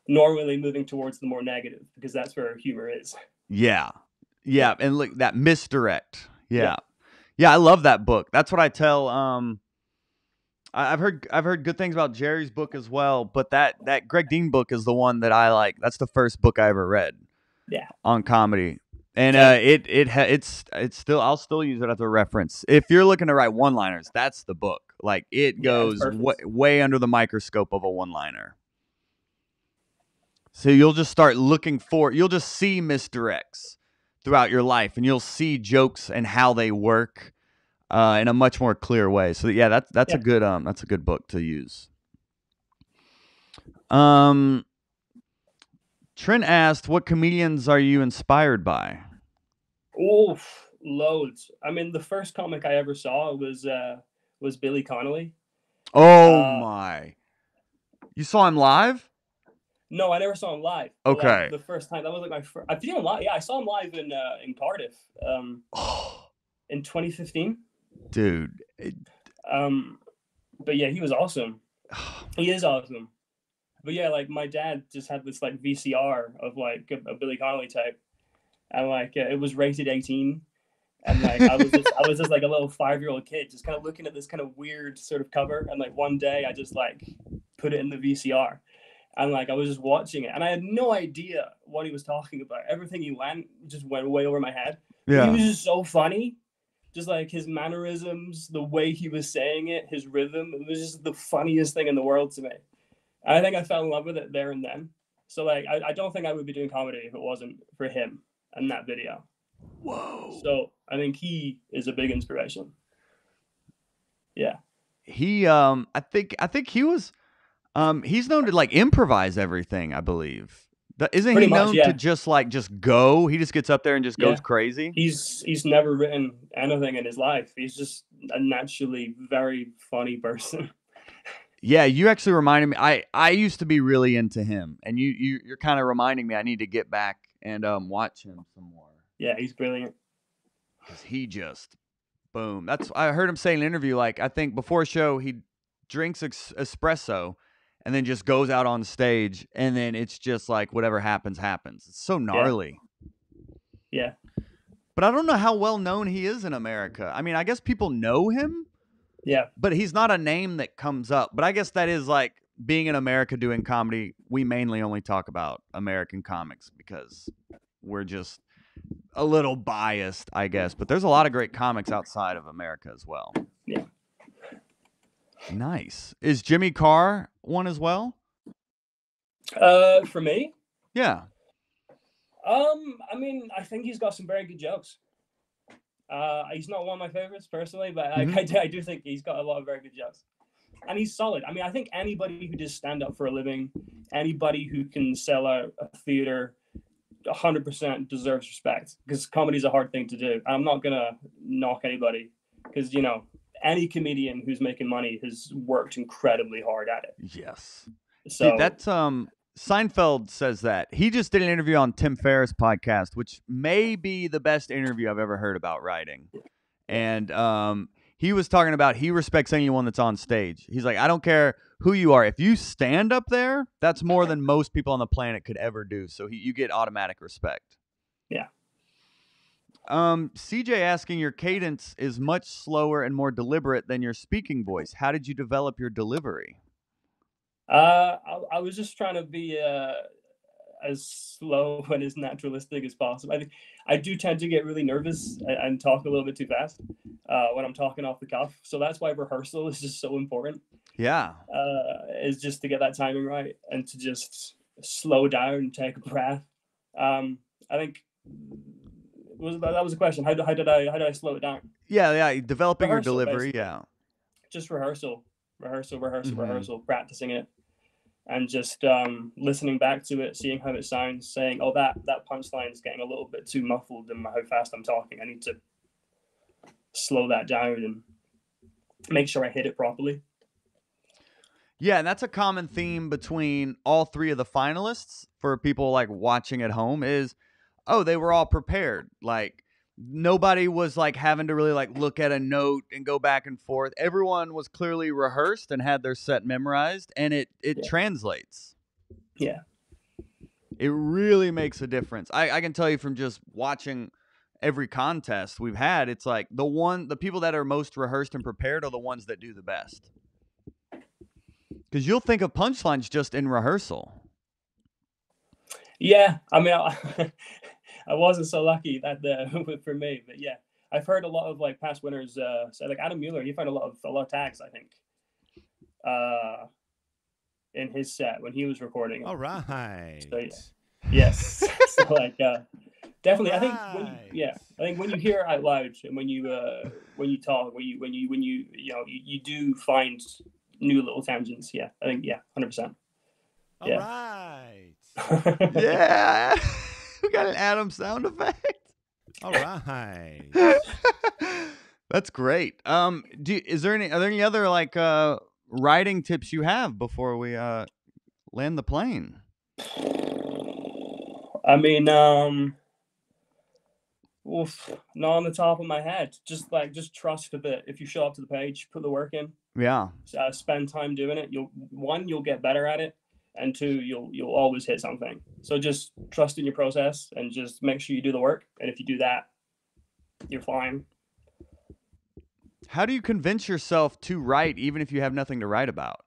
F: Normally moving towards the more negative, because that's where humor is.
A: Yeah. And look, that misdirect. Yeah. I love that book. That's what I tell. I've heard good things about Jerry's book as well, but that Greg Dean book is the one that I like. That's the first book I ever read.
F: Yeah.
A: On comedy, and it's still, I'll still use it as a reference. If you're looking to write one-liners, that's the book. Like it goes way under the microscope of a one-liner. So you'll just start looking you'll just see misdirects throughout your life, and you'll see jokes and how they work in a much more clear way. So yeah, that's a good book to use. Trent asked, what comedians are you inspired by?
F: Oh, loads. I mean, the first comic I ever saw was Billy Connolly.
A: Oh my. You saw him live?
F: No, I never saw him live.
A: Okay.
F: Like, the first time, that was like my first. I've seen him live. Yeah, I saw him live in Cardiff, in 2015.
A: Dude.
F: But yeah, he was awesome. He is awesome. But yeah, like my dad just had this like VCR of like a Billy Connolly tape, and like it was rated 18, and like I was just like a little 5-year-old kid, just kind of looking at this kind of weird sort of cover, and like one day I just like put it in the VCR. And like I was just watching it, and I had no idea what he was talking about. Everything he just went way over my head.
A: Yeah.
F: He was just so funny, just like his mannerisms, the way he was saying it, his rhythm. It was just the funniest thing in the world to me. And I think I fell in love with it there and then. So like I don't think I would be doing comedy if it wasn't for him and that video.
A: Whoa.
F: So I think he is a big inspiration. Yeah.
A: He I think he was. He's known to like improvise everything, I believe. Isn't
F: Pretty
A: he known
F: much,
A: to just go? He just gets up there and just goes crazy.
F: He's never written anything in his life. He's just a naturally very funny person.
A: Yeah, you actually reminded me. I used to be really into him, and you're kind of reminding me I need to get back and watch him some more.
F: Yeah, he's brilliant.
A: Because he just boom. I heard him say in an interview, like I think before a show he drinks espresso. And then just goes out on stage, and then it's just like whatever happens, happens. It's so gnarly.
F: Yeah.
A: But I don't know how well known he is in America. I mean, I guess people know him.
F: Yeah.
A: But he's not a name that comes up. But I guess that is like being in America doing comedy. We mainly only talk about American comics because we're just a little biased, I guess. But there's a lot of great comics outside of America as well.
F: Yeah.
A: Nice. Is Jimmy Carr one as well?
F: For me?
A: Yeah.
F: I mean, I think he's got some very good jokes. He's not one of my favorites personally, but I do think he's got a lot of very good jokes. And he's solid. I mean, I think anybody who does stand up for a living, anybody who can sell a theater, 100% deserves respect, because comedy is a hard thing to do. I'm not going to knock anybody because, you know, any comedian who's making money has worked incredibly hard at it.
A: Yes.
F: So
A: dude, that's Seinfeld says that. He just did an interview on Tim Ferriss' podcast, which may be the best interview I've ever heard about writing. And he was talking about he respects anyone that's on stage. He's like, I don't care who you are. If you stand up there, that's more than most people on the planet could ever do. So you get automatic respect.
F: Yeah.
A: CJ asking, your cadence is much slower and more deliberate than your speaking voice. How did you develop your delivery?
F: I was just trying to be as slow and as naturalistic as possible. I do tend to get really nervous and talk a little bit too fast when I'm talking off the cuff. So that's why rehearsal is just so important.
A: Yeah.
F: Is just to get that timing right and to just slow down and take a breath. I think that was a question. How did I slow it down?
A: Yeah. Developing
F: Rehearsal,
A: your delivery.
F: basically.
A: Yeah.
F: Just rehearsal,
A: Mhm.
F: rehearsal, practicing it, and just listening back to it, seeing how it sounds, saying, "Oh, that punchline is getting a little bit too muffled in how fast I'm talking. I need to slow that down and make sure I hit it properly."
A: Yeah, and that's a common theme between all three of the finalists for people like watching at home is, oh, they were all prepared. Like nobody was like having to really like look at a note and go back and forth. Everyone was clearly rehearsed and had their set memorized, and it
F: Yeah.
A: translates.
F: Yeah.
A: It really makes a difference. I can tell you from just watching every contest we've had, it's like the people that are most rehearsed and prepared are the ones that do the best. Because you'll think of punchlines just in rehearsal.
F: Yeah, I mean, I wasn't so lucky that for me, but yeah, I've heard a lot of like past winners. So like Adam Mueller, he found a lot of tags, I think, in his set when he was recording.
B: All right.
F: So, yeah. Yes. So like definitely, I think I think when you hear out loud and when you talk, when you do find new little tangents. Yeah, I think 100%.
B: All
F: Yeah.
B: right.
A: Yeah. We got an Adam sound effect.
B: All right.
A: That's great. Are there any other like writing tips you have before we land the plane?
F: I mean, not on the top of my head. Just trust a bit. If you show up to the page, put the work in.
A: Yeah.
F: Spend time doing it. You'll get better at it, and two, you'll always hit something. So just trust in your process and just make sure you do the work. And if you do that, you're fine.
A: How do you convince yourself to write even if you have nothing to write about?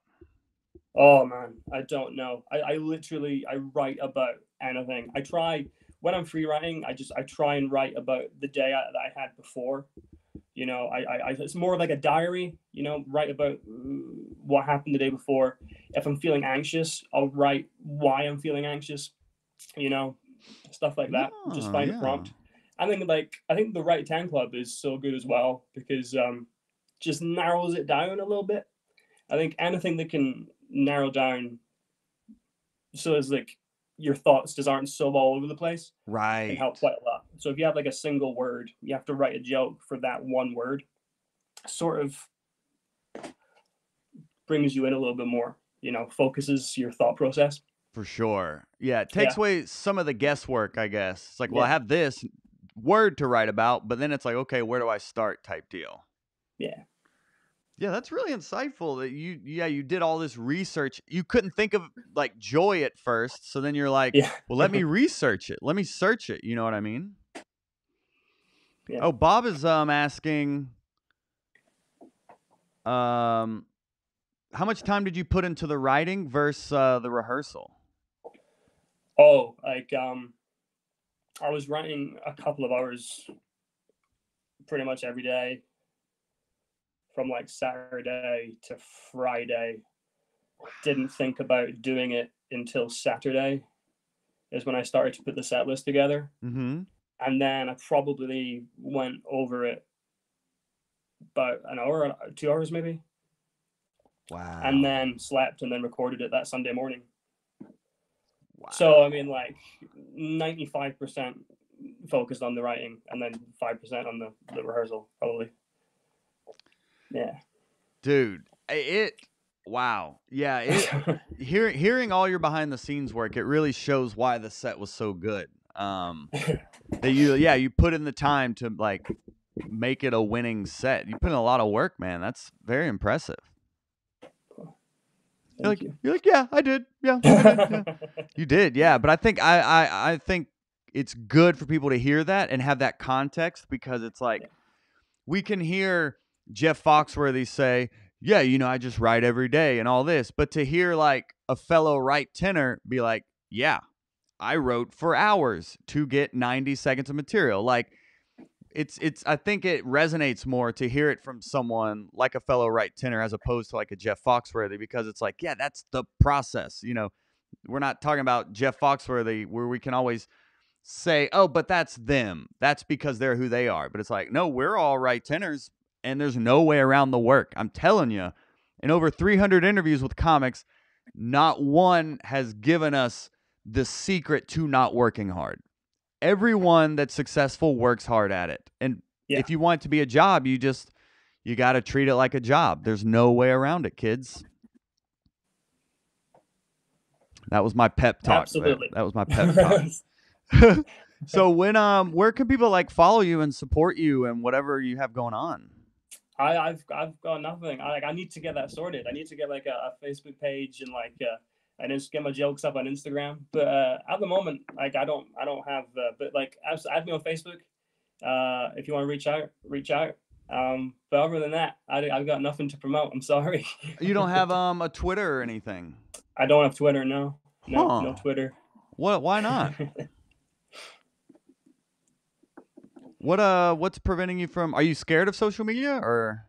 F: Oh man, I don't know. I literally write about anything. I try when I'm free writing. I try and write about the day that I had before. You know, it's more like a diary. You know, write about what happened the day before. If I'm feeling anxious, I'll write why I'm feeling anxious. You know, stuff like that. Just find a prompt. I think the Write 10 Club is so good as well because just narrows it down a little bit. I think anything that can narrow down so as like your thoughts just aren't so all over the place,
A: right,
F: can help quite a lot. So if you have like a single word, you have to write a joke for that one word, sort of brings you in a little bit more, you know, focuses your thought process.
A: For sure. Yeah, it takes away some of the guesswork, I guess. It's like, well, I have this word to write about, but then it's like, okay, where do I start type deal.
F: Yeah.
A: Yeah, that's really insightful that you did all this research. You couldn't think of like joy at first, so then you're like, well, let me research it. Let me search it. You know what I mean?
F: Yeah.
A: Oh, Bob is asking, how much time did you put into the writing versus the rehearsal?
F: Oh, like I was writing a couple of hours pretty much every day. From like Saturday to Friday. Didn't think about doing it until Saturday is when I started to put the set list together.
A: Mm-hmm.
F: And then I probably went over it about an hour, 2 hours maybe.
A: Wow.
F: And then slept and then recorded it that Sunday morning.
A: Wow.
F: So, I mean, like 95% focused on the writing and then 5% on the rehearsal, probably. Yeah,
A: dude, wow. Yeah, hearing all your behind the scenes work, it really shows why the set was so good. That you put in the time to like make it a winning set. You put in a lot of work, man. That's very impressive.
F: Thank you.
A: You're like, yeah, I did. Yeah, I did. Yeah. You did, yeah. But I think I think it's good for people to hear that and have that context, because it's like we can hear Jeff Foxworthy say, yeah, I just write every day and all this. But to hear like a fellow right tenor be like, yeah, I wrote for hours to get 90 seconds of material. Like it's I think it resonates more to hear it from someone like a fellow right tenor as opposed to like a Jeff Foxworthy, because it's like, yeah, that's the process. We're not talking about Jeff Foxworthy where we can always say, oh, but that's them. That's because they're who they are. But it's like, no, we're all right tenors and there's no way around the work. I'm telling you, in over 300 interviews with comics, not one has given us the secret to not working hard. Everyone that's successful works hard at it. And if you want it to be a job, you got to treat it like a job. There's no way around it, kids. That was my pep talk.
F: Absolutely.
A: That was my pep talk. So where can people like follow you and support you and whatever you have going on?
F: I've got nothing. I need to get that sorted. I need to get like a Facebook page and like I just get my jokes up on Instagram. But at the moment, like I don't have. But like add me on Facebook. If you want to reach out. But other than that, I've got nothing to promote. I'm sorry.
A: You don't have a Twitter or anything?
F: I don't have Twitter. No, no Twitter.
A: What? Why not? What's preventing you from? Are you scared of social media or?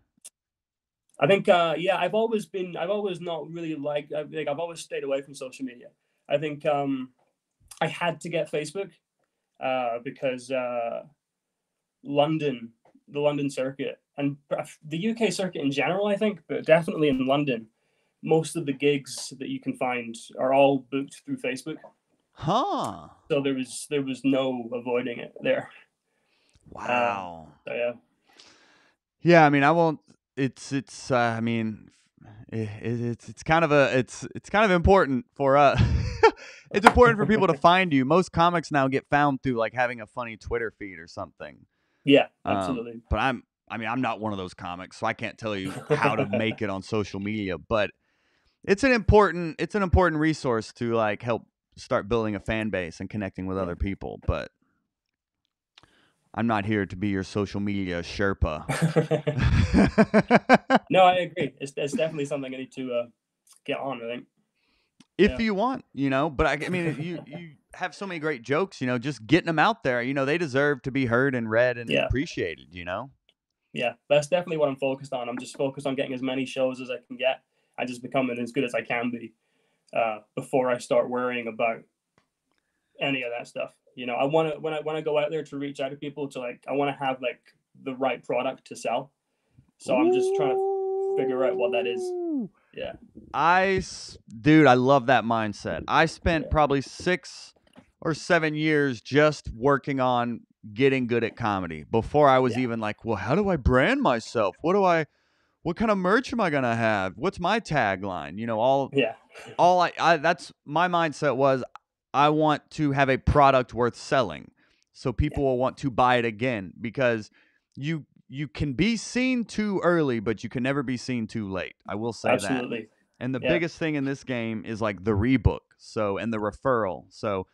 F: I think I've always not really I've always stayed away from social media. I think I had to get Facebook because the London circuit and the UK circuit in general, I think, but definitely in London, most of the gigs that you can find are all booked through Facebook.
A: Huh.
F: So there was no avoiding it there.
A: Wow.
F: So yeah.
A: Yeah, I mean, I won't. It's I mean, it's kind of important for it's important for people to find you. Most comics now get found through like having a funny Twitter feed or something.
F: Yeah, absolutely.
A: But I'm not one of those comics, so I can't tell you how to make it on social media. But it's an important resource to like help start building a fan base and connecting with other people. But I'm not here to be your social media Sherpa.
F: No, I agree. It's definitely something I need to get on, I think.
A: If you want, but I mean, you have so many great jokes, just getting them out there, they deserve to be heard and read and appreciated,
F: Yeah, that's definitely what I'm focused on. I'm just focused on getting as many shows as I can get. I just becoming as good as I can be before I start worrying about any of that stuff. I want to, when I go out there to reach out to people to I want to have like the right product to sell. So I'm just trying to figure out what that is. Yeah.
A: Dude, I love that mindset. I spent probably 6 or 7 years just working on getting good at comedy before I was even like, well, how do I brand myself? What kind of merch am I going to have? What's my tagline? That's my mindset was I want to have a product worth selling so people will want to buy it again, because you can be seen too early, but you can never be seen too late. I will say
F: Absolutely.
A: that. And the biggest thing in this game is like the rebook. And the referral. So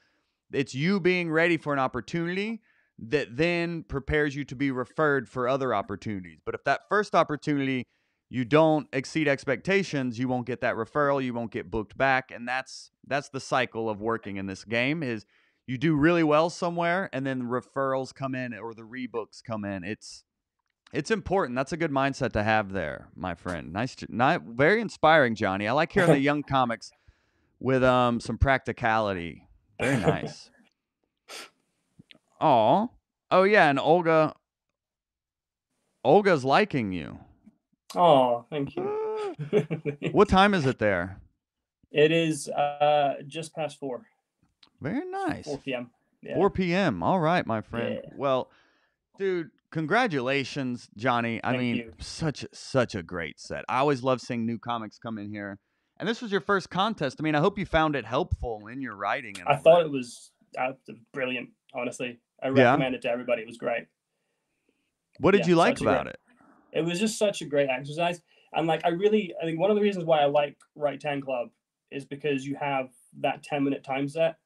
A: it's you being ready for an opportunity that then prepares you to be referred for other opportunities. But if that first opportunity, you don't exceed expectations, you won't get that referral, you won't get booked back. And that's the cycle of working in this game is you do really well somewhere and then referrals come in or the rebooks come in. It's important. That's a good mindset to have there, my friend. Very inspiring, Johnny. I like hearing the young comics with some practicality. Very nice. Oh yeah, and Olga's liking you.
F: Oh, thank you.
A: What time is it there?
F: It is just past 4.
A: Very nice.
F: 4 p.m. Yeah.
A: 4 p.m. All right, my friend.
F: Yeah.
A: Well, dude, congratulations, Johnny. I mean,
F: you.
A: such a great set. I always love seeing new comics come in here. And this was your first contest. I mean, I hope you found it helpful in your writing.
F: I thought it was brilliant, honestly. I recommend it to everybody. It was great.
A: What did
F: Yeah,
A: you like
F: such a great-
A: about it?
F: It was just such a great exercise. And like, I think one of the reasons why I like Right 10 Club is because you have that 10-minute time set.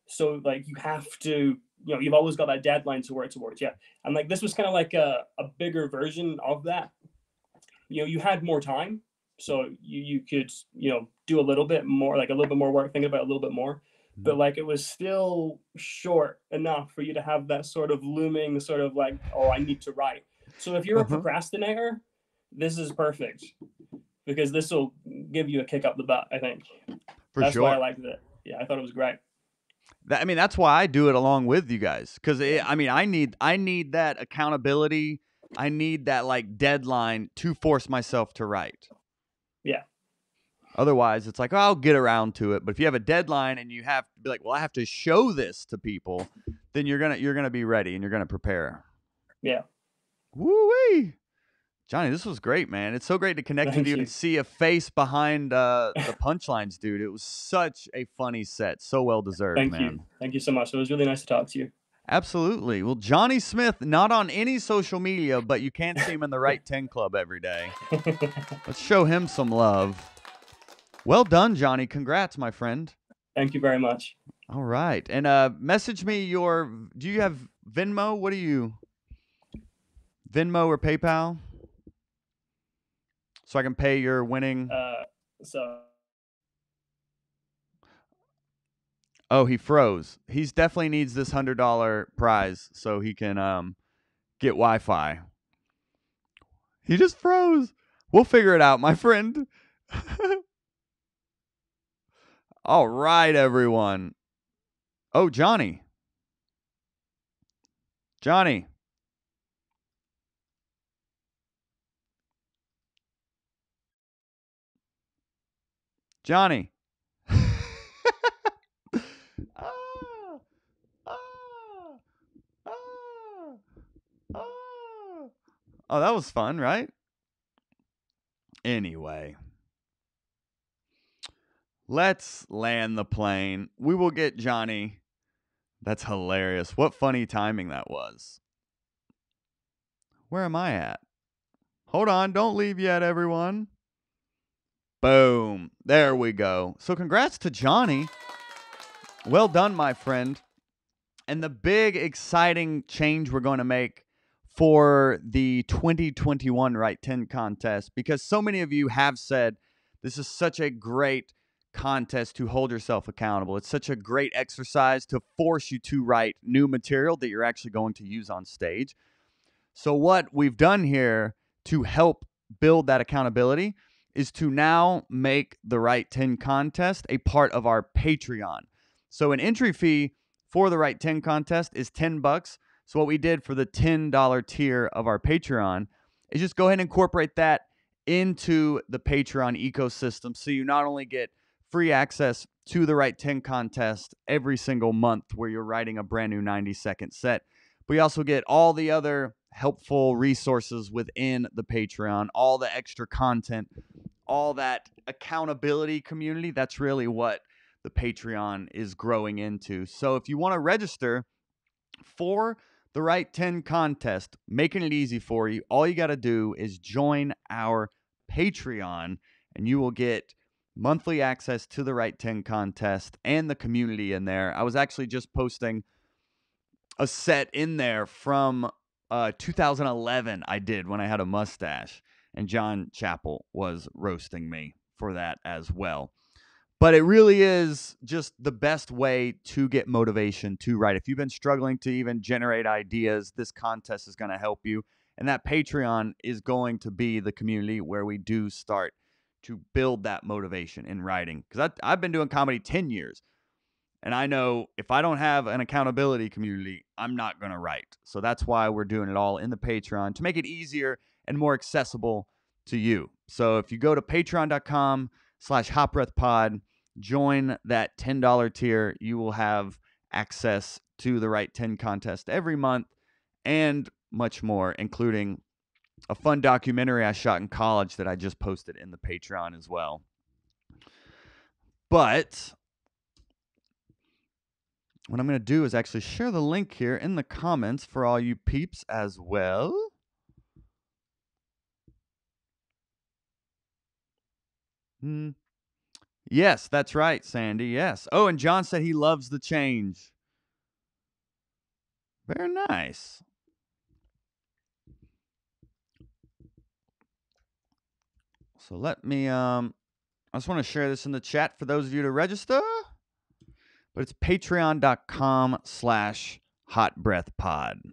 F: So like you have to, you've always got that deadline to work towards. Yeah. And like, this was kind of like a bigger version of that. You had more time. So you could, do a little bit more, like a little bit more work, think about it a little bit more. But like, it was still short enough for you to have that sort of looming sort of like, oh, I need to write. So if you're a procrastinator, this is perfect because this will give you a kick up the butt, I think. That's why I liked it. Yeah, I thought it was great.
A: That's why I do it along with you guys. Because, I need that accountability. I need that, like, deadline to force myself to write.
F: Yeah.
A: Otherwise, it's like, oh, I'll get around to it. But if you have a deadline and you have to be like, well, I have to show this to people, then you're gonna be ready and you're gonna prepare.
F: Yeah.
A: Woo-wee. Johnny, this was great, man. It's so great to connect with you and see a face behind the punchlines, dude. It was such a funny set. So well deserved, man.
F: Thank you. Thank you so much. It was really nice to talk to you.
A: Absolutely. Well, Johnny Smith, not on any social media, but you can see him in the Right 10 Club every day. Let's show him some love. Well done, Johnny. Congrats, my friend.
F: Thank you very much.
A: All right. And message me do you have Venmo? What do you, Venmo or PayPal? So I can pay your winning. Oh, he froze. He's definitely needs this $100 prize so he can get Wi-Fi. He just froze. We'll figure it out, my friend. All right, everyone. Oh, Johnny. Johnny. Johnny. Oh, that was fun, right? Anyway. Let's land the plane. We will get Johnny. That's hilarious. What funny timing that was. Where am I at? Hold on. Don't leave yet, everyone. Boom. There we go. So congrats to Johnny. Well done, my friend. And the big, exciting change we're going to make for the 2021 Right 10 contest, because so many of you have said this is such a great contest to hold yourself accountable. It's such a great exercise to force you to write new material that you're actually going to use on stage. So what we've done here to help build that accountability is to now make the Right 10 contest a part of our Patreon. So an entry fee for the Right 10 contest is $10. So what we did for the $10 tier of our Patreon is just go ahead and incorporate that into the Patreon ecosystem. So you not only get free access to the Right 10 contest every single month where you're writing a brand new 90-second set, but you also get all the other helpful resources within the Patreon, all the extra content, all that accountability community. That's really what the Patreon is growing into. So if you want to register for the Right 10 contest, making it easy for you, all you got to do is join our Patreon and you will get monthly access to the Right 10 contest and the community in there. I was actually just posting a set in there from 2011 I did when I had a mustache, and John Chappell was roasting me for that as well. But it really is just the best way to get motivation to write. If you've been struggling to even generate ideas, this contest is going to help you. And that Patreon is going to be the community where we do start to build that motivation in writing. Because I've been doing comedy 10 years. And I know if I don't have an accountability community, I'm not going to write. So that's why we're doing it all in the Patreon to make it easier and more accessible to you. So if you go to patreon.com/HotBreathPod, join that $10 tier, you will have access to the Right 10 contest every month and much more, including a fun documentary I shot in college that I just posted in the Patreon as well. But what I'm going to do is actually share the link here in the comments for all you peeps as well. Yes, that's right, Sandy. Yes. Oh, and John said he loves the change. Very nice. So let me I just want to share this in the chat for those of you to register. But it's patreon.com/hotbreathpod.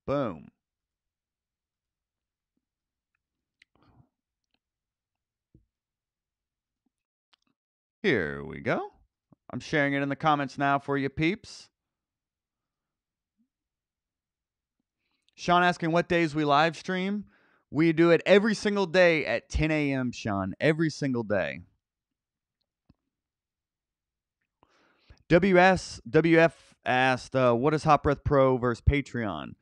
A: Boom. Here we go. I'm sharing it in the comments now for you peeps. Sean asking what days we live stream. We do it every single day at 10 a.m., Sean. Every single day. WF asked, what is Hot Breath Pro versus Patreon?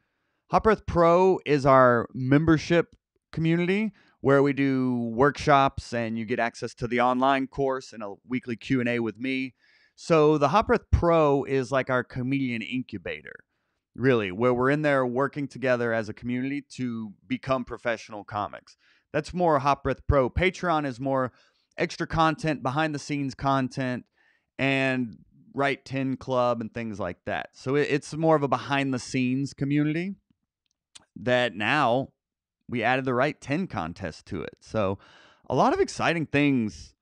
A: Hot Breath Pro is our membership community where we do workshops and you get access to the online course and a weekly Q&A with me. So the Hot Breath Pro is like our comedian incubator, really, where we're in there working together as a community to become professional comics. That's more Hot Breath Pro. Patreon is more extra content, behind the scenes content, and Write 10 Club and things like that. So it's more of a behind the scenes community that now we added the Write 10 contest to it. So a lot of exciting things,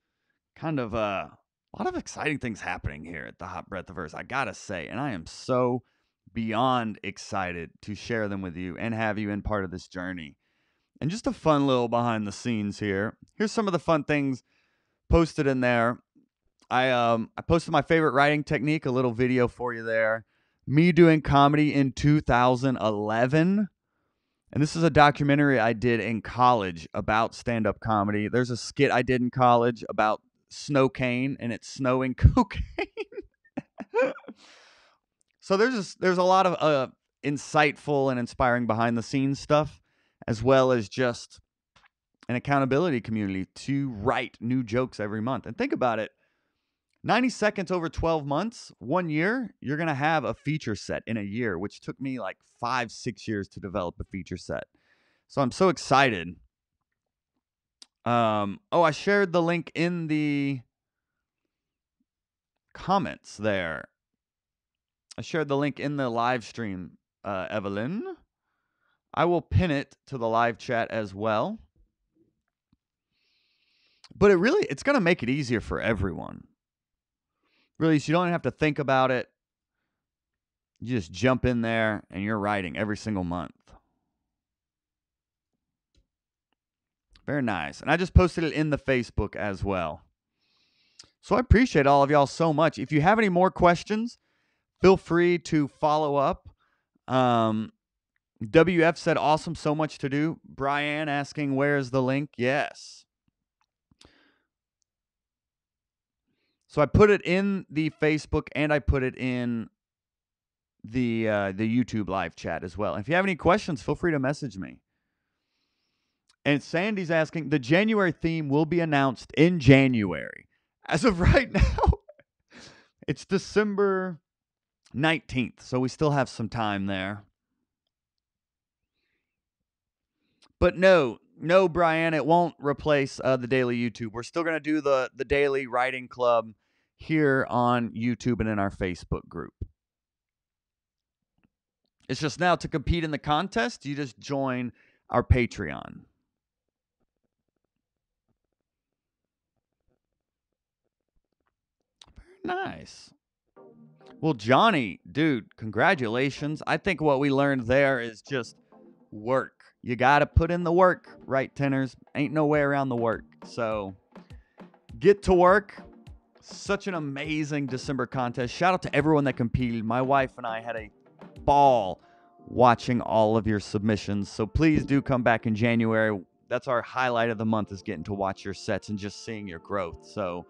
A: a lot of exciting things happening here at the Hot Breathiverse, I gotta say. And I am so beyond excited to share them with you and have you in part of this journey. And just a fun little behind the scenes here. Here's some of the fun things posted in there. I posted my favorite writing technique, a little video for you there. Me doing comedy in 2011. And this is a documentary I did in college about stand-up comedy. There's a skit I did in college about snow cane, and it's snowing cocaine. So there's a lot of insightful and inspiring behind-the-scenes stuff, as well as just an accountability community to write new jokes every month. And think about it. 90 seconds over 12 months, 1 year, you're going to have a feature set in a year, which took me like 5-6 years to develop a feature set. So I'm so excited. I shared the link in the comments there. I shared the link in the live stream, Evelyn. I will pin it to the live chat as well. But it's going to make it easier for everyone. Really, so you don't have to think about it. You just jump in there and you're writing every single month. Very nice. And I just posted it in the Facebook as well. So I appreciate all of y'all so much. If you have any more questions, feel free to follow up. WF said, awesome, so much to do. Brian asking, where's the link? Yes. So I put it in the Facebook and I put it in the YouTube live chat as well. And if you have any questions, feel free to message me. And Sandy's asking, the January theme will be announced in January. As of right now, it's December 19th, so we still have some time there. But no, Brian, it won't replace the daily YouTube. We're still going to do the daily writing club here on YouTube and in our Facebook group. It's just now to compete in the contest, you just join our Patreon. Very nice. Well, Johnny, dude, congratulations. I think what we learned there is just work. You got to put in the work, right, tenors? Ain't no way around the work. So get to work. Such an amazing December contest. Shout out to everyone that competed. My wife and I had a ball watching all of your submissions. So please do come back in January. That's our highlight of the month, is getting to watch your sets and just seeing your growth. So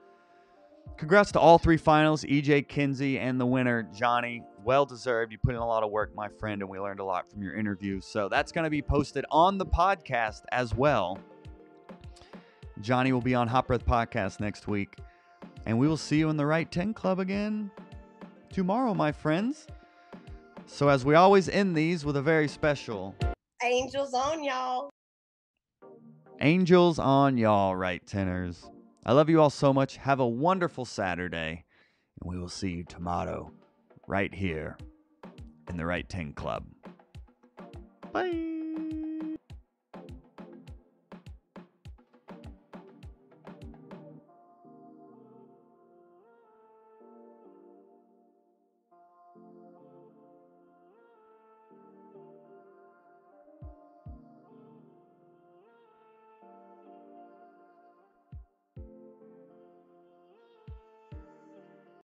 A: congrats to all 3 finalists, EJ, Kinsey, and the winner, Johnny. Well deserved. You put in a lot of work, my friend, and we learned a lot from your interview. So that's going to be posted on the podcast as well. Johnny will be on Hot Breath Podcast next week. And we will see you in the Write 10 Club again tomorrow, my friends. So as we always end these with a very special
G: Angels on y'all.
A: Angels on y'all, right, tenors. I love you all so much. Have a wonderful Saturday. And we will see you tomorrow right here in the Right Ting Club. Bye.